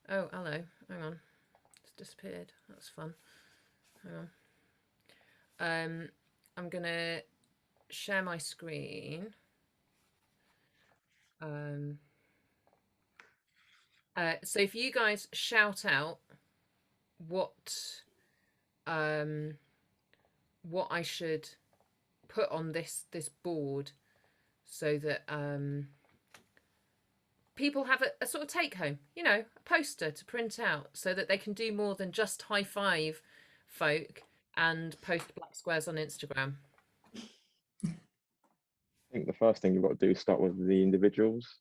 Speaker 1: hello. Hang on. It's disappeared. That's fun. Hang on. I'm going to share my screen. So if you guys shout out what I should put on this board, so that people have a sort of take home, you know, a poster to print out, so that they can do more than just high five folk and post black squares on Instagram.
Speaker 2: I think the first thing you've got to do is start with the individuals.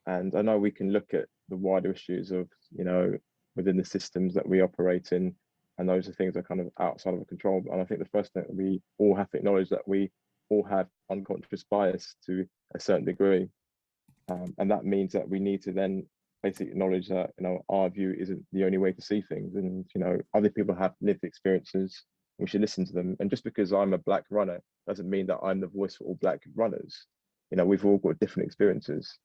Speaker 2: And I know we can look at the wider issues of, you know, within the systems that we operate in, and those are things that are kind of outside of our control. And I think the first thing that we all have to acknowledge that we all have unconscious bias to a certain degree. And that means that we need to then basically acknowledge that, you know, our view isn't the only way to see things. And, you know, other people have lived experiences We should listen to them. And just because I'm a black runner doesn't mean that I'm the voice for all black runners. You know, we've all got different experiences.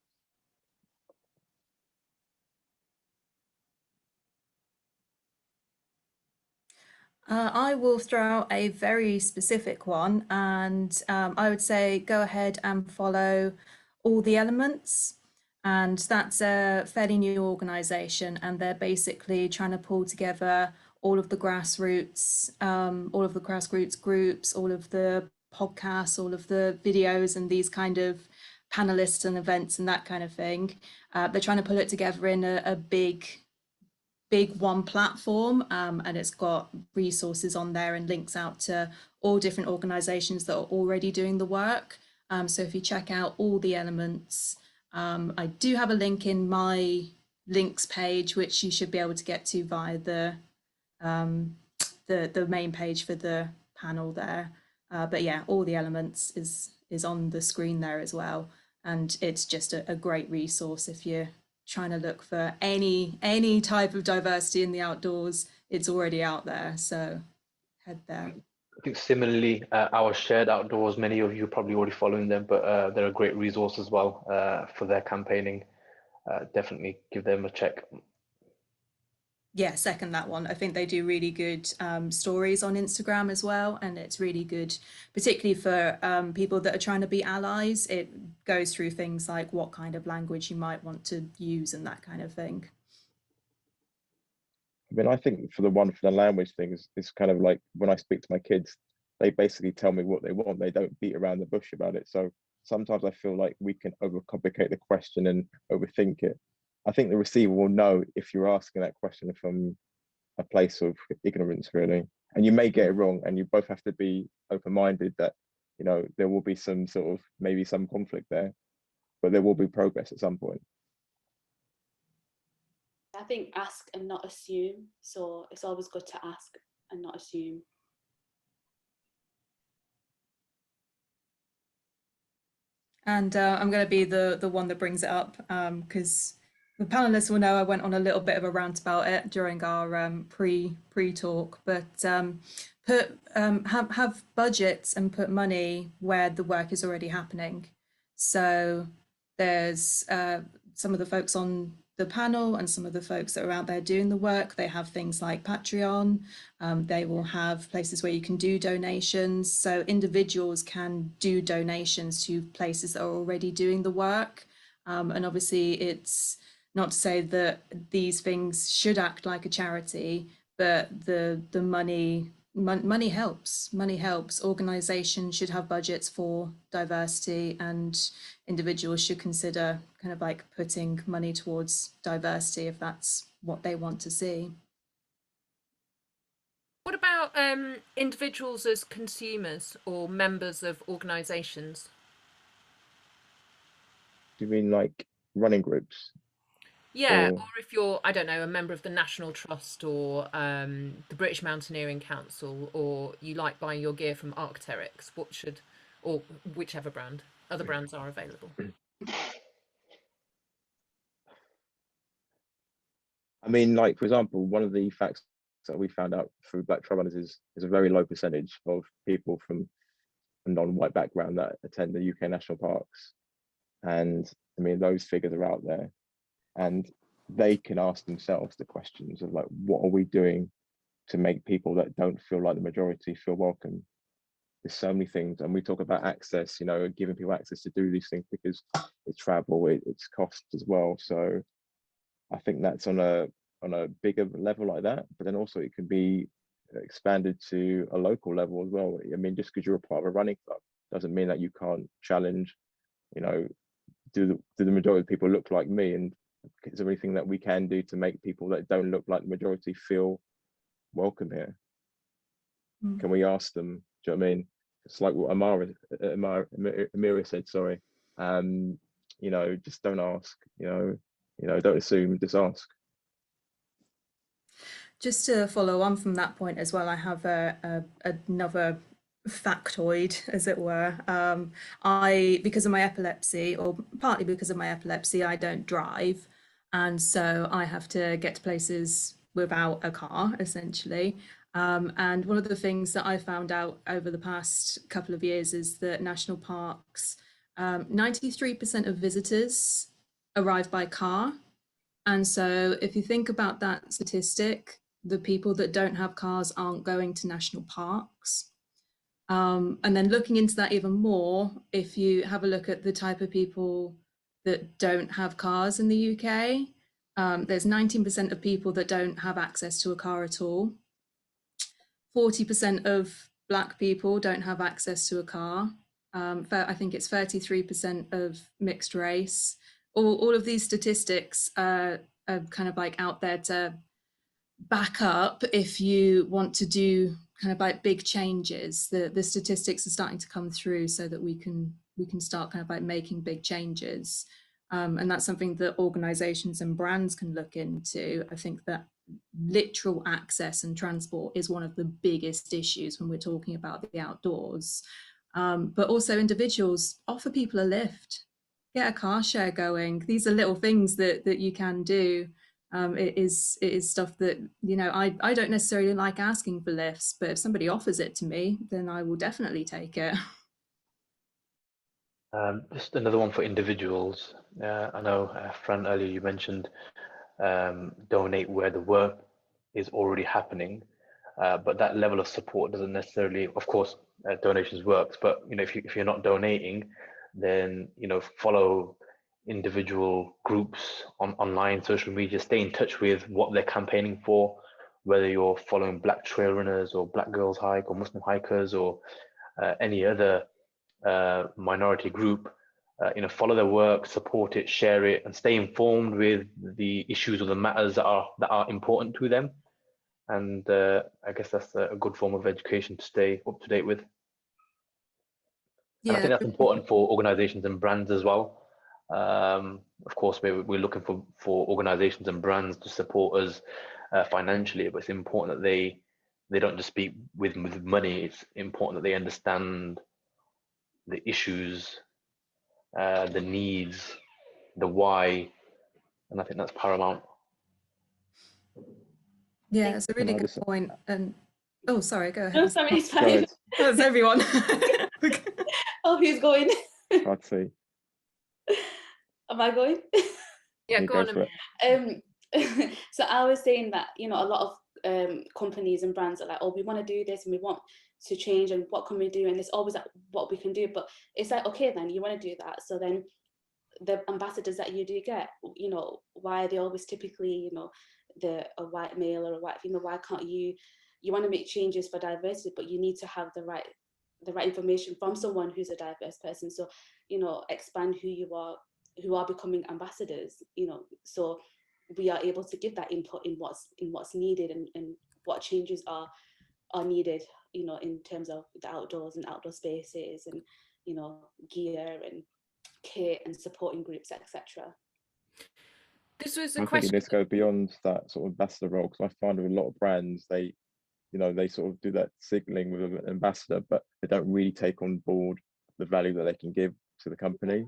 Speaker 4: I will throw out a very specific one, and I would say go ahead and follow All the Elements. And that's a fairly new organization, and they're basically trying to pull together all of the grassroots, groups, all of the podcasts, all of the videos, and these kind of panelists and events and that kind of thing. They're trying to pull it together in a big one platform, and it's got resources on there and links out to all different organizations that are already doing the work. So if you check out All the Elements, I do have a link in my links page, which you should be able to get to via the main page for the panel there. But yeah, All the Elements is on the screen there as well, and it's just a great resource if you're trying to look for any type of diversity in the outdoors. It's already out there, so head there.
Speaker 3: I think similarly, our Shared Outdoors, many of you are probably already following them, but they're a great resource as well for their campaigning. Definitely give them a check.
Speaker 4: Yeah, second that one. I think they do really good stories on Instagram as well, and it's really good, particularly for people that are trying to be allies. It goes through things like what kind of language you might want to use and that kind of thing.
Speaker 2: I mean, I think for the language thing, it's kind of like when I speak to my kids, they basically tell me what they want. They don't beat around the bush about it. So sometimes I feel like we can overcomplicate the question and overthink it. I think the receiver will know if you're asking that question from a place of ignorance, really. And you may get it wrong, and you both have to be open-minded that, you know, there will be some sort of, maybe some conflict there, but there will be progress at some point.
Speaker 5: I think ask and not assume. So it's always good to ask and not assume.
Speaker 4: And I'm going to be the one that brings it up, because the panelists will know I went on a little bit of a rant about it during our pre-talk, but have budgets and put money where the work is already happening. So there's some of the folks on the panel and some of the folks that are out there doing the work. They have things like Patreon. They will have places where you can do donations. So individuals can do donations to places that are already doing the work. And obviously it's not to say that these things should act like a charity, but the money helps. Money helps. Organizations should have budgets for diversity, and individuals should consider kind of like putting money towards diversity if that's what they want to see.
Speaker 1: What about individuals as consumers or members of organizations?
Speaker 2: Do you mean like running groups?
Speaker 1: Yeah, or if you're, I don't know, a member of the National Trust or the British Mountaineering Council, or you like buying your gear from Arc'teryx, or whichever brand, other brands are available.
Speaker 2: I mean, like, for example, one of the facts that we found out through Black Trail Runners is a very low percentage of people from a non-white background that attend the UK national parks. And I mean, those figures are out there, and they can ask themselves the questions of like, what are we doing to make people that don't feel like the majority feel welcome? There's so many things, and we talk about access, you know, giving people access to do these things because it's travel, it's cost as well. So I think that's on a bigger level like that, but then also it can be expanded to a local level as well. I mean, just because you're a part of a running club doesn't mean that you can't challenge, you know, do the majority of people look like me, and is there anything that we can do to make people that don't look like the majority feel welcome here? Can we ask them? Do you know what I mean? It's like what Amira said, sorry. You know, just don't ask, you know, don't assume, just ask.
Speaker 4: Just to follow on from that point as well, I have another factoid, as it were. Because of my epilepsy, or partly because of my epilepsy, I don't drive. And so I have to get to places without a car, essentially. And one of the things that I found out over the past couple of years is that national parks, 93% of visitors arrive by car. And so if you think about that statistic, the people that don't have cars aren't going to national parks. And then looking into that even more, if you have a look at the type of people that don't have cars in the UK, there's 19% of people that don't have access to a car at all. 40% of Black people don't have access to a car. I think it's 33% of mixed race. All of these statistics are kind of like out there to back up if you want to do kind of like big changes. The statistics are starting to come through so that we can start kind of like making big changes. And that's something that organizations and brands can look into. I think that literal access and transport is one of the biggest issues when we're talking about the outdoors. But also individuals, offer people a lift, get a car share going. These are little things that you can do. It is stuff that, you know, I don't necessarily like asking for lifts, but if somebody offers it to me, then I will definitely take it.
Speaker 3: Just another one for individuals. I know, Fran, earlier you mentioned donate where the work is already happening, but that level of support doesn't necessarily, of course, donations works, but you know, if you're not donating, then you know, follow individual groups online, social media, stay in touch with what they're campaigning for, whether you're following Black trail runners or Black Girls Hike or Muslim hikers or any other minority group. You know, follow their work, support it, share it, and stay informed with the issues or the matters that are important to them. And I guess that's a good form of education to stay up to date with. And I think that's important for organizations and brands as well. Of course, we're looking for organizations and brands to support us financially, but it's important that they don't just speak with money. It's important that they understand the issues, the needs, the why, and I think that's paramount.
Speaker 4: Yeah, it's a really good point. And oh, sorry, go ahead.
Speaker 5: No, sorry, it's fine.
Speaker 4: That's everyone.
Speaker 5: Oh, who's going?
Speaker 2: I'd say.
Speaker 5: Am I going?
Speaker 1: Yeah, go on.
Speaker 5: So I was saying that, you know, a lot of companies and brands are like, oh, we want to do this and we want to change, and what can we do? And there's always like what we can do, but it's like, okay, then you want to do that, so then the ambassadors that you do get, you know, why are they always typically, you know, a white male or a white female? Why can't you want to make changes for diversity, but you need to have the right information from someone who's a diverse person. So, you know, expand who are becoming ambassadors, you know, so we are able to give that input in what's needed and what changes are needed, you know, in terms of the outdoors and outdoor spaces and, you know, gear and kit and supporting groups, etc.
Speaker 1: This was a
Speaker 2: I
Speaker 1: question.
Speaker 2: think let's go beyond that sort of ambassador role, because I find with a lot of brands, they sort of do that signaling with an ambassador, but they don't really take on board the value that they can give to the company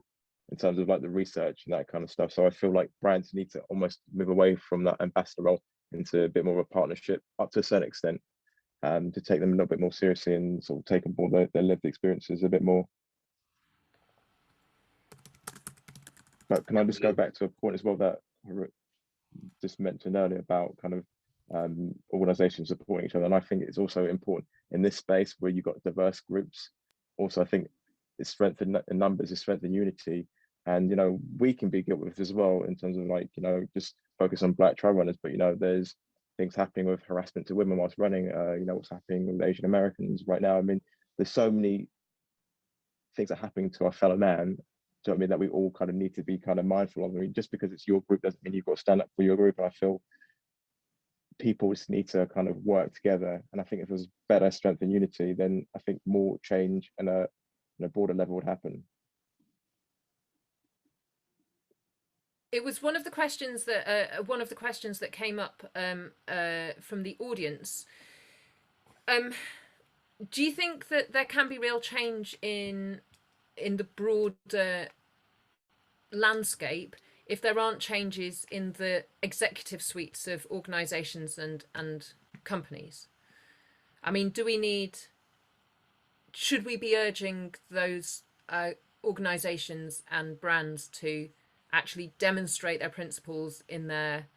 Speaker 2: in terms of like the research and that kind of stuff. So I feel like brands need to almost move away from that ambassador role into a bit more of a partnership up to a certain extent, to take them a little bit more seriously and sort of take on board their lived experiences a bit more. But can I just go back to a point as well that I just mentioned earlier about kind of organizations supporting each other, and I think it's also important in this space where you've got diverse groups. Also, I think it's strength in numbers, it's strength in unity, and you know, we can be guilty with as well in terms of like, you know, just focus on Black trail runners, but you know, there's things happening with harassment to women whilst running, you know, what's happening with Asian Americans right now. I mean, there's so many things that are happening to our fellow man. Do you know what I mean, that we all kind of need to be kind of mindful of. I mean, just because it's your group doesn't mean you've got to stand up for your group. And I feel people just need to kind of work together. And I think if there's better strength and unity, then I think more change and a broader level would happen.
Speaker 1: It was one of the questions that came up from the audience. Do you think that there can be real change in the broader landscape if there aren't changes in the executive suites of organisations and companies? I mean, should we be urging those organisations and brands to actually demonstrate their principles in their,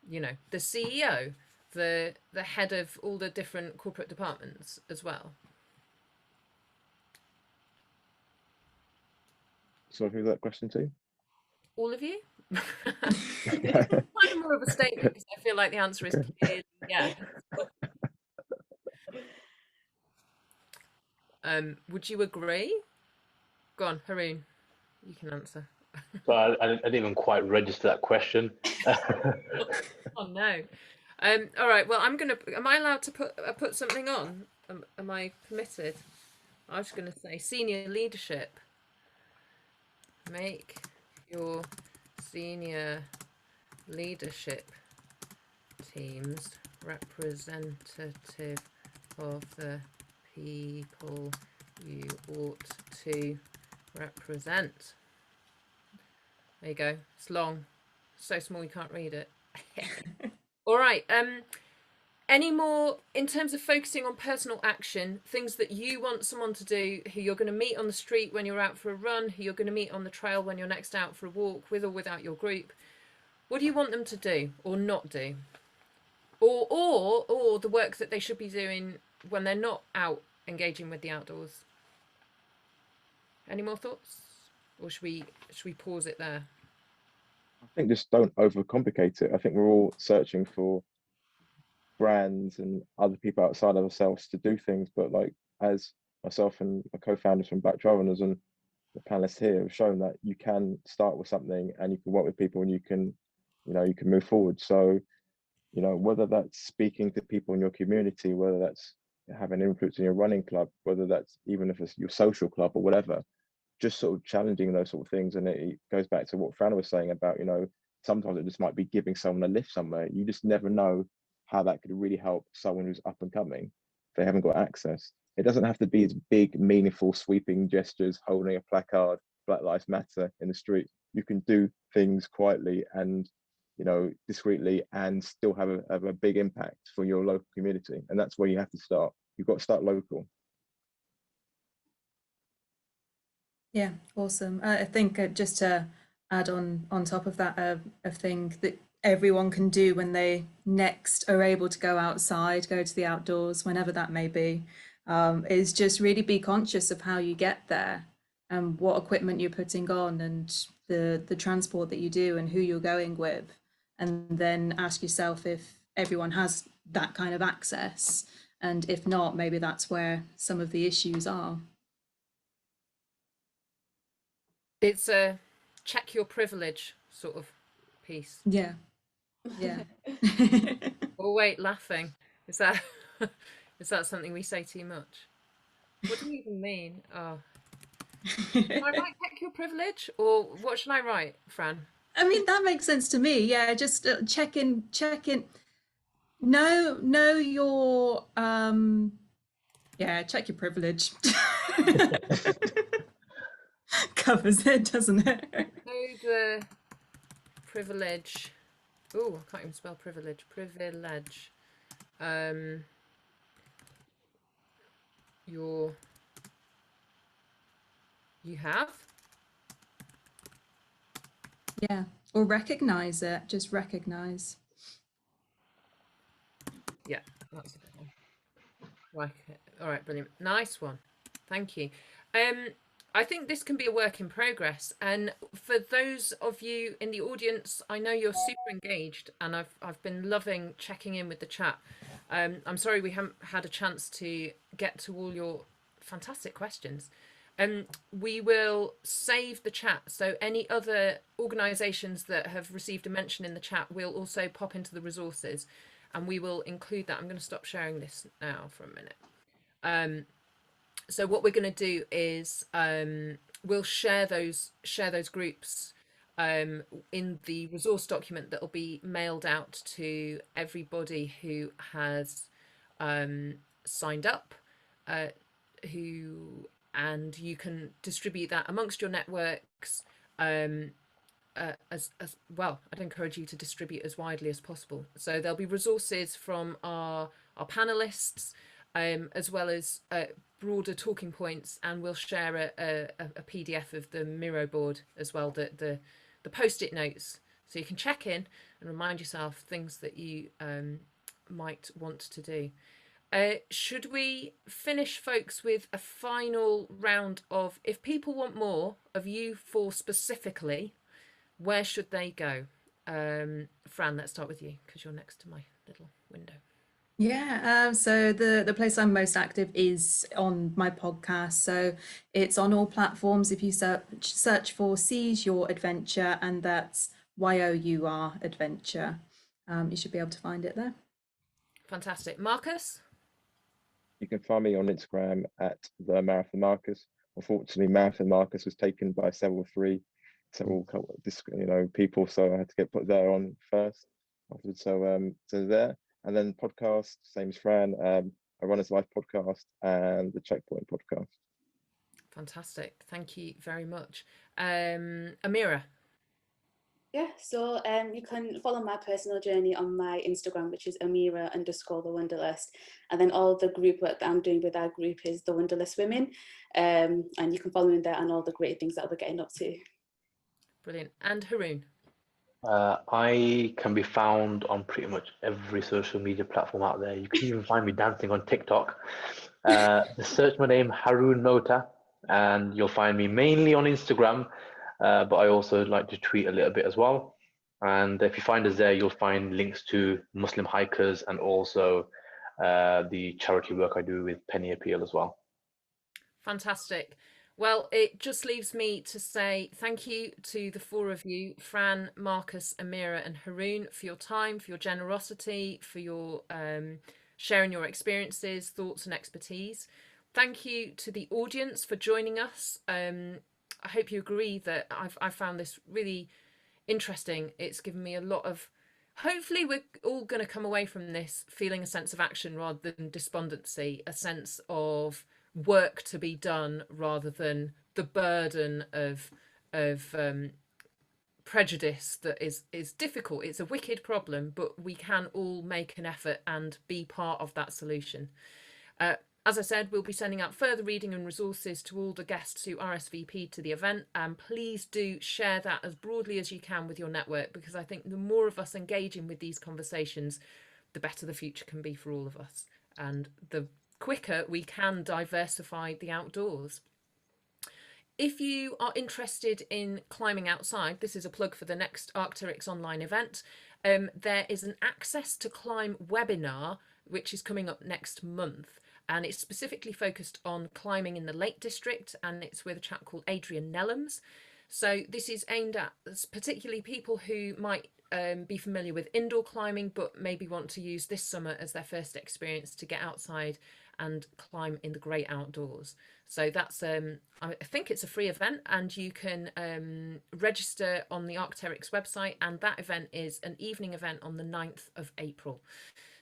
Speaker 1: the CEO, the head of all the different corporate departments as well?
Speaker 2: So who's that question to?
Speaker 1: All of you? It's kind of more of a statement because I feel like the answer is clearly yes. Would you agree? Go on, Haroon, you can answer.
Speaker 3: So I didn't even quite register that question.
Speaker 1: Oh no. All right. Well, Am I allowed to put something on? Am I permitted? I was going to say senior leadership. Make your senior leadership teams representative of the people you ought to represent. There you go. It's long, so small you can't read it. All right. Any more in terms of focusing on personal action, things that you want someone to do, who you're going to meet on the street when you're out for a run, who you're going to meet on the trail when you're next out for a walk, with or without your group? What do you want them to do or not do? Or the work that they should be doing when they're not out engaging with the outdoors? Any more thoughts? Or should we pause it there?
Speaker 2: I think just don't overcomplicate it. I think we're all searching for brands and other people outside of ourselves to do things, but like as myself and my co-founders from Black Trail Runners and the panelists here have shown, that you can start with something and you can work with people and you can move forward. So whether that's speaking to people in your community, whether that's having influence in your running club, whether that's even if it's your social club or whatever, just sort of challenging those sort of things. And it goes back to what Fran was saying about, sometimes it just might be giving someone a lift somewhere. You just never know how that could really help someone who's up and coming if they haven't got access. It doesn't have to be as big, meaningful, sweeping gestures, holding a placard, Black Lives Matter in the street. You can do things quietly and discreetly and still have a big impact for your local community. And that's where you have to start. You've got to start local.
Speaker 4: Yeah, awesome. I think just to add on top of that, a thing that everyone can do when they next are able to go outside, go to the outdoors, whenever that may be, is just really be conscious of how you get there and what equipment you're putting on and the transport that you do and who you're going with. And then ask yourself if everyone has that kind of access. And if not, maybe that's where some of the issues are.
Speaker 1: It's a check your privilege sort of piece.
Speaker 4: Yeah.
Speaker 1: Oh wait, laughing. Is that something we say too much? What do you even mean? Oh. Should I write check your privilege, or what should I write, Fran?
Speaker 4: I mean, that makes sense to me. Yeah, just check in. Know your check your privilege. Covers it, doesn't it?
Speaker 1: Know the privilege. Oh, I can't even spell privilege. Privilege. You have?
Speaker 4: Yeah, or recognize it. Just recognize.
Speaker 1: Yeah, that's a good one. Like it. All right, brilliant. Nice one. Thank you. I think this can be a work in progress, and for those of you in the audience, I know you're super engaged, and I've been loving checking in with the chat. I'm sorry we haven't had a chance to get to all your fantastic questions. We will save the chat, so any other organisations that have received a mention in the chat will also pop into the resources, and we will include that. I'm going to stop sharing this now for a minute. So what we're going to do is we'll share those groups in the resource document that will be mailed out to everybody who has signed up, and you can distribute that amongst your networks. as well. I'd encourage you to distribute as widely as possible. So there'll be resources from our panelists, as well as broader talking points, and we'll share a PDF of the Miro board as well, the post-it notes, so you can check in and remind yourself things that you might want to do. Should we finish, folks, with a final round of, if people want more of you four specifically, where should they go? Fran, let's start with you because you're next to my little window.
Speaker 4: Yeah, so the place I'm most active is on my podcast. So it's on all platforms. If you search for Seize Your Adventure, and that's YOUR Adventure, you should be able to find it there.
Speaker 1: Fantastic. Marcus?
Speaker 2: You can find me on Instagram at themarathonmarcus. Unfortunately, Marathon Marcus was taken by several people, so I had to get put there on first. So there. And then podcast, same as Fran, a Runner's Life podcast and the Checkpoint podcast.
Speaker 1: Fantastic. Thank you very much. Amira?
Speaker 5: Yeah, so you can follow my personal journey on my Instagram, which is Amira_the Wanderlust. And then all the group work that I'm doing with our group is the Wanderlust Women. And you can follow me there and all the great things that we're getting up to.
Speaker 1: Brilliant. And Haroon?
Speaker 3: I can be found on pretty much every social media platform out there. You can even find me dancing on TikTok. Search my name, Haroon Mota, and you'll find me mainly on Instagram, but I also like to tweet a little bit as well. And if you find us there, you'll find links to Muslim hikers and also the charity work I do with Penny Appeal as well.
Speaker 1: Fantastic. Well, it just leaves me to say thank you to the four of you, Fran, Marcus, Amira and Haroon, for your time, for your generosity, for your sharing your experiences, thoughts and expertise. Thank you to the audience for joining us. I hope you agree that I've found this really interesting. It's given me a lot of, hopefully we're all going to come away from this feeling a sense of action rather than despondency, a sense of work to be done rather than the burden of prejudice that is difficult. It's a wicked problem, but we can all make an effort and be part of that solution. As I said, we'll be sending out further reading and resources to all the guests who RSVP'd to the event, and please do share that as broadly as you can with your network, because I think the more of us engaging with these conversations, the better the future can be for all of us, and the quicker we can diversify the outdoors. If you are interested in climbing outside, this is a plug for the next Arc'teryx online event. There is an Access to Climb webinar which is coming up next month, and it's specifically focused on climbing in the Lake District, and it's with a chap called Adrian Nellums. So this is aimed at particularly people who might be familiar with indoor climbing but maybe want to use this summer as their first experience to get outside and climb in the great outdoors. So that's I think it's a free event, and you can register on the Arc'teryx website, and that event is an evening event on the 9th of April.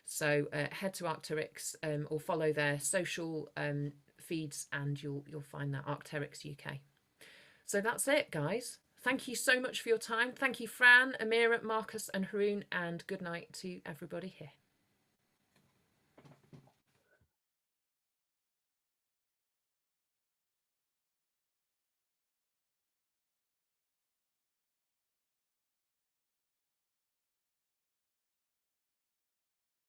Speaker 1: So head to Arc'teryx or follow their social feeds and you'll find that Arc'teryx UK. So that's it, guys. Thank you so much for your time. Thank you, Fran, Amira, Marcus and Haroon, and good night to everybody here.